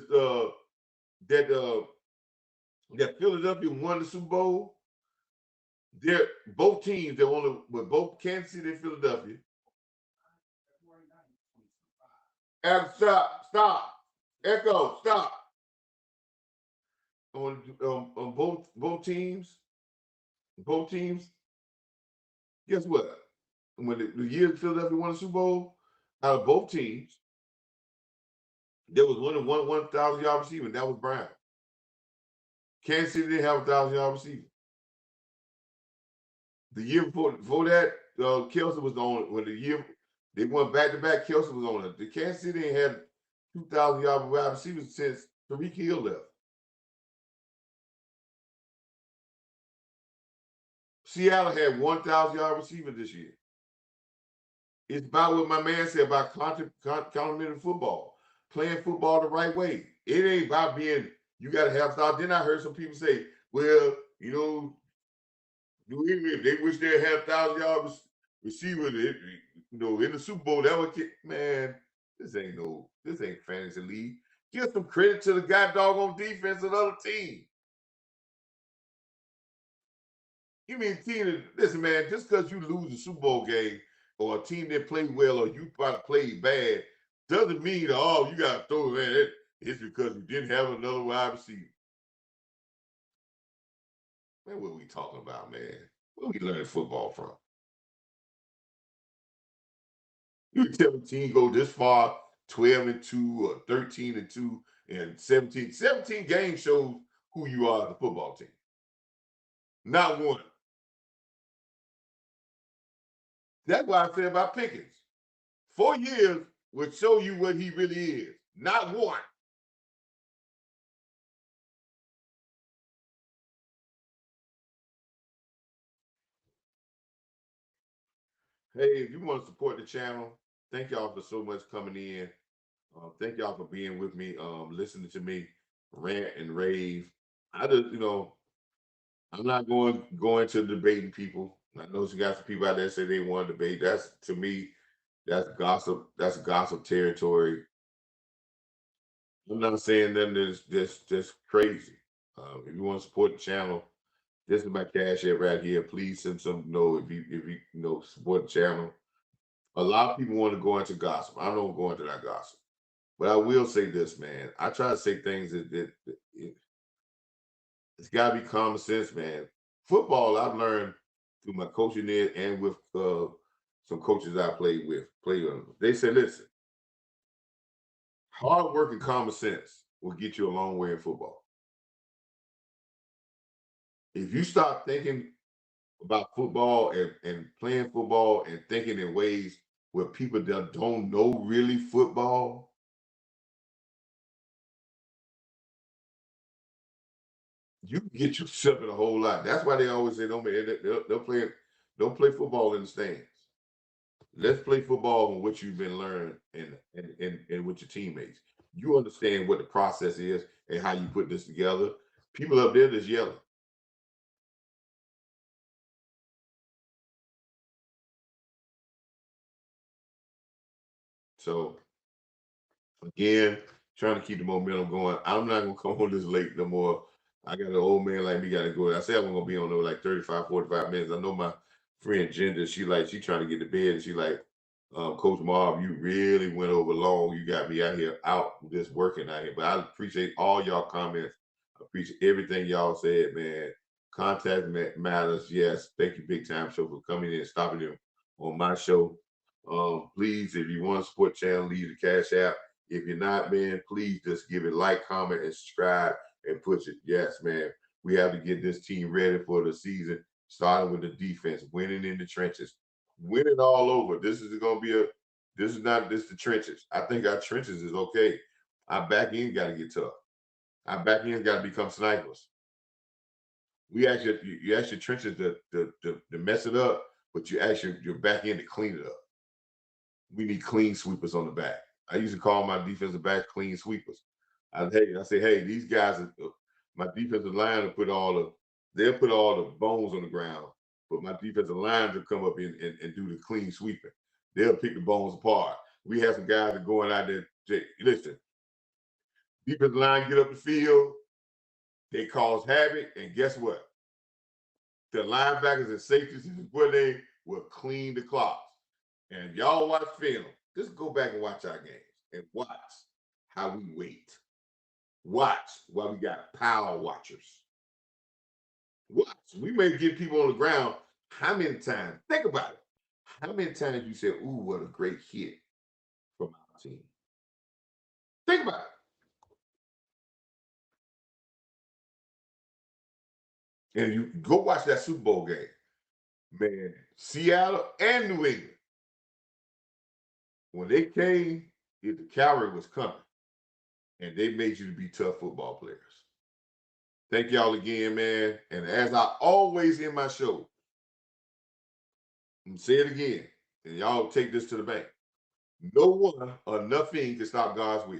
Philadelphia won the Super Bowl, they're both teams that won with both Kansas City and Philadelphia. And stop. Echo, stop. On both teams, guess what? When the year Philadelphia won the Super Bowl, out of both teams, there was one 1,000-yard receiver, and that was Brown. Kansas City didn't have a 1,000-yard receiver. The year before that, Kelce was on. When the year they went back to back, Kelce was on it. The Kansas City ain't had 2,000-yard wide receivers since Tariq Hill left. Seattle had 1,000-yard receiver this year. It's about what my man said about complementary football, playing football the right way. It ain't about being, you got to have stars. Then I heard some people say, well, you know, New England, they wish they had 1,000-yard receiver, in the Super Bowl. That would get, man, this ain't fantasy league. Give some credit to the guy doggone defense of the other team. You mean team? Listen, man, just because you lose a Super Bowl game or a team that played well or you probably played bad doesn't mean you got to throw it. Man, it's because you didn't have another wide receiver. Man, what are we talking about, man? Where we learning football from? You tell a team go this far, 12-2 or 13-2 and 17. 17 games shows who you are as a football team. Not one. That's why I said about Pickens. 4 years would show you what he really is. Not one. Hey, if you want to support the channel, thank y'all for so much coming in. Thank y'all for being with me, listening to me rant and rave. I just, I'm not going to debating people. I know you got some people out there say they want to debate. That's, to me, that's gossip. That's gossip territory. I'm not saying nothing that's just crazy. If you want to support the channel, this is my cash app right here. Please send some if you support the channel. A lot of people want to go into gossip. I don't go into that gossip. But I will say this, man. I try to say things that it's got to be common sense, man. Football, I've learned through my coaching there and with some coaches I played with. They say, listen, hard work and common sense will get you a long way in football. If you start thinking about football and playing football and thinking in ways where people that don't know really football, you can get yourself in a whole lot. That's why they always say don't play football in the stands. Let's play football on what you've been learning and with your teammates. You understand what the process is and how you put this together. People up there just yelling. So again, trying to keep the momentum going. I'm not gonna come on this late no more. I got an old man like me got to go. I said I'm gonna be on there like 35, 45 minutes. I know my friend Ginger, she trying to get to bed, and she like, Coach Marv, you really went over long. You got me out here out just working out here. But I appreciate all y'all comments. I appreciate everything y'all said, man. Contact matters. Yes. Thank you, Big Time Show, for coming in and stopping in on my show. Please, if you want to support the channel, leave the Cash App. If you're not, man, please just give it like, comment, and subscribe and push it. Yes, man. We have to get this team ready for the season, starting with the defense, winning in the trenches, winning all over. This is the trenches. I think our trenches is okay. Our back end got to get tough. Our back end got to become snipers. You ask your trenches to mess it up, but you ask your back end to clean it up. We need clean sweepers on the back. I used to call my defensive back clean sweepers. I say, hey, these guys, my defensive line they'll put all the bones on the ground, but my defensive line will come up and do the clean sweeping. They'll pick the bones apart. We have some guys that going out there. Listen, defensive line get up the field, they cause havoc, and guess what? The linebackers and safeties where they will clean the clocks. And if y'all watch film, just go back and watch our games and watch how we wait. Watch why we got power watchers. Watch. We may get people on the ground. How many times? Think about it. How many times you said, ooh, what a great hit from our team? Think about it. And you go watch that Super Bowl game. Man, Seattle and New England. When they came, the cavalry was coming. And they made you to be tough football players. Thank y'all again, man. And as I always in my show, and say it again, and y'all take this to the bank. No one or nothing can stop God's will.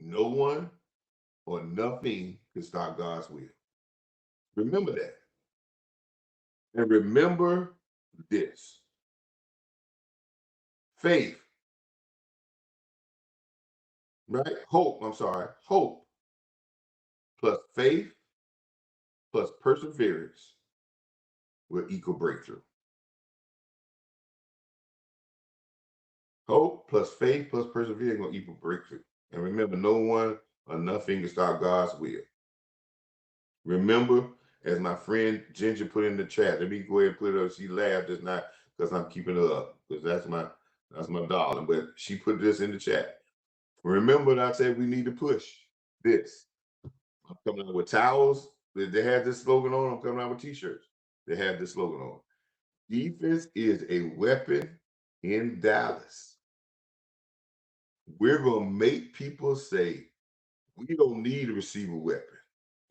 No one or nothing can stop God's will. Remember that. And remember this. Faith, right? Hope plus faith plus perseverance will equal breakthrough. Hope plus faith plus perseverance will equal breakthrough. And remember, no one or nothing can stop God's will. Remember, as my friend Ginger put in the chat, let me go ahead and put it up. She laughed just not because I'm keeping her up, because that's my darling. But she put this in the chat. Remember that I said we need to push this. I'm coming out with towels. They had this slogan on. I'm coming out with t-shirts. They had this slogan on. Defense is a weapon in Dallas. We're going to make people say, we don't need to receive a weapon.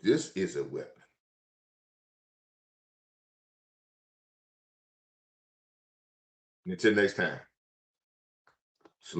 This is a weapon. Until next time.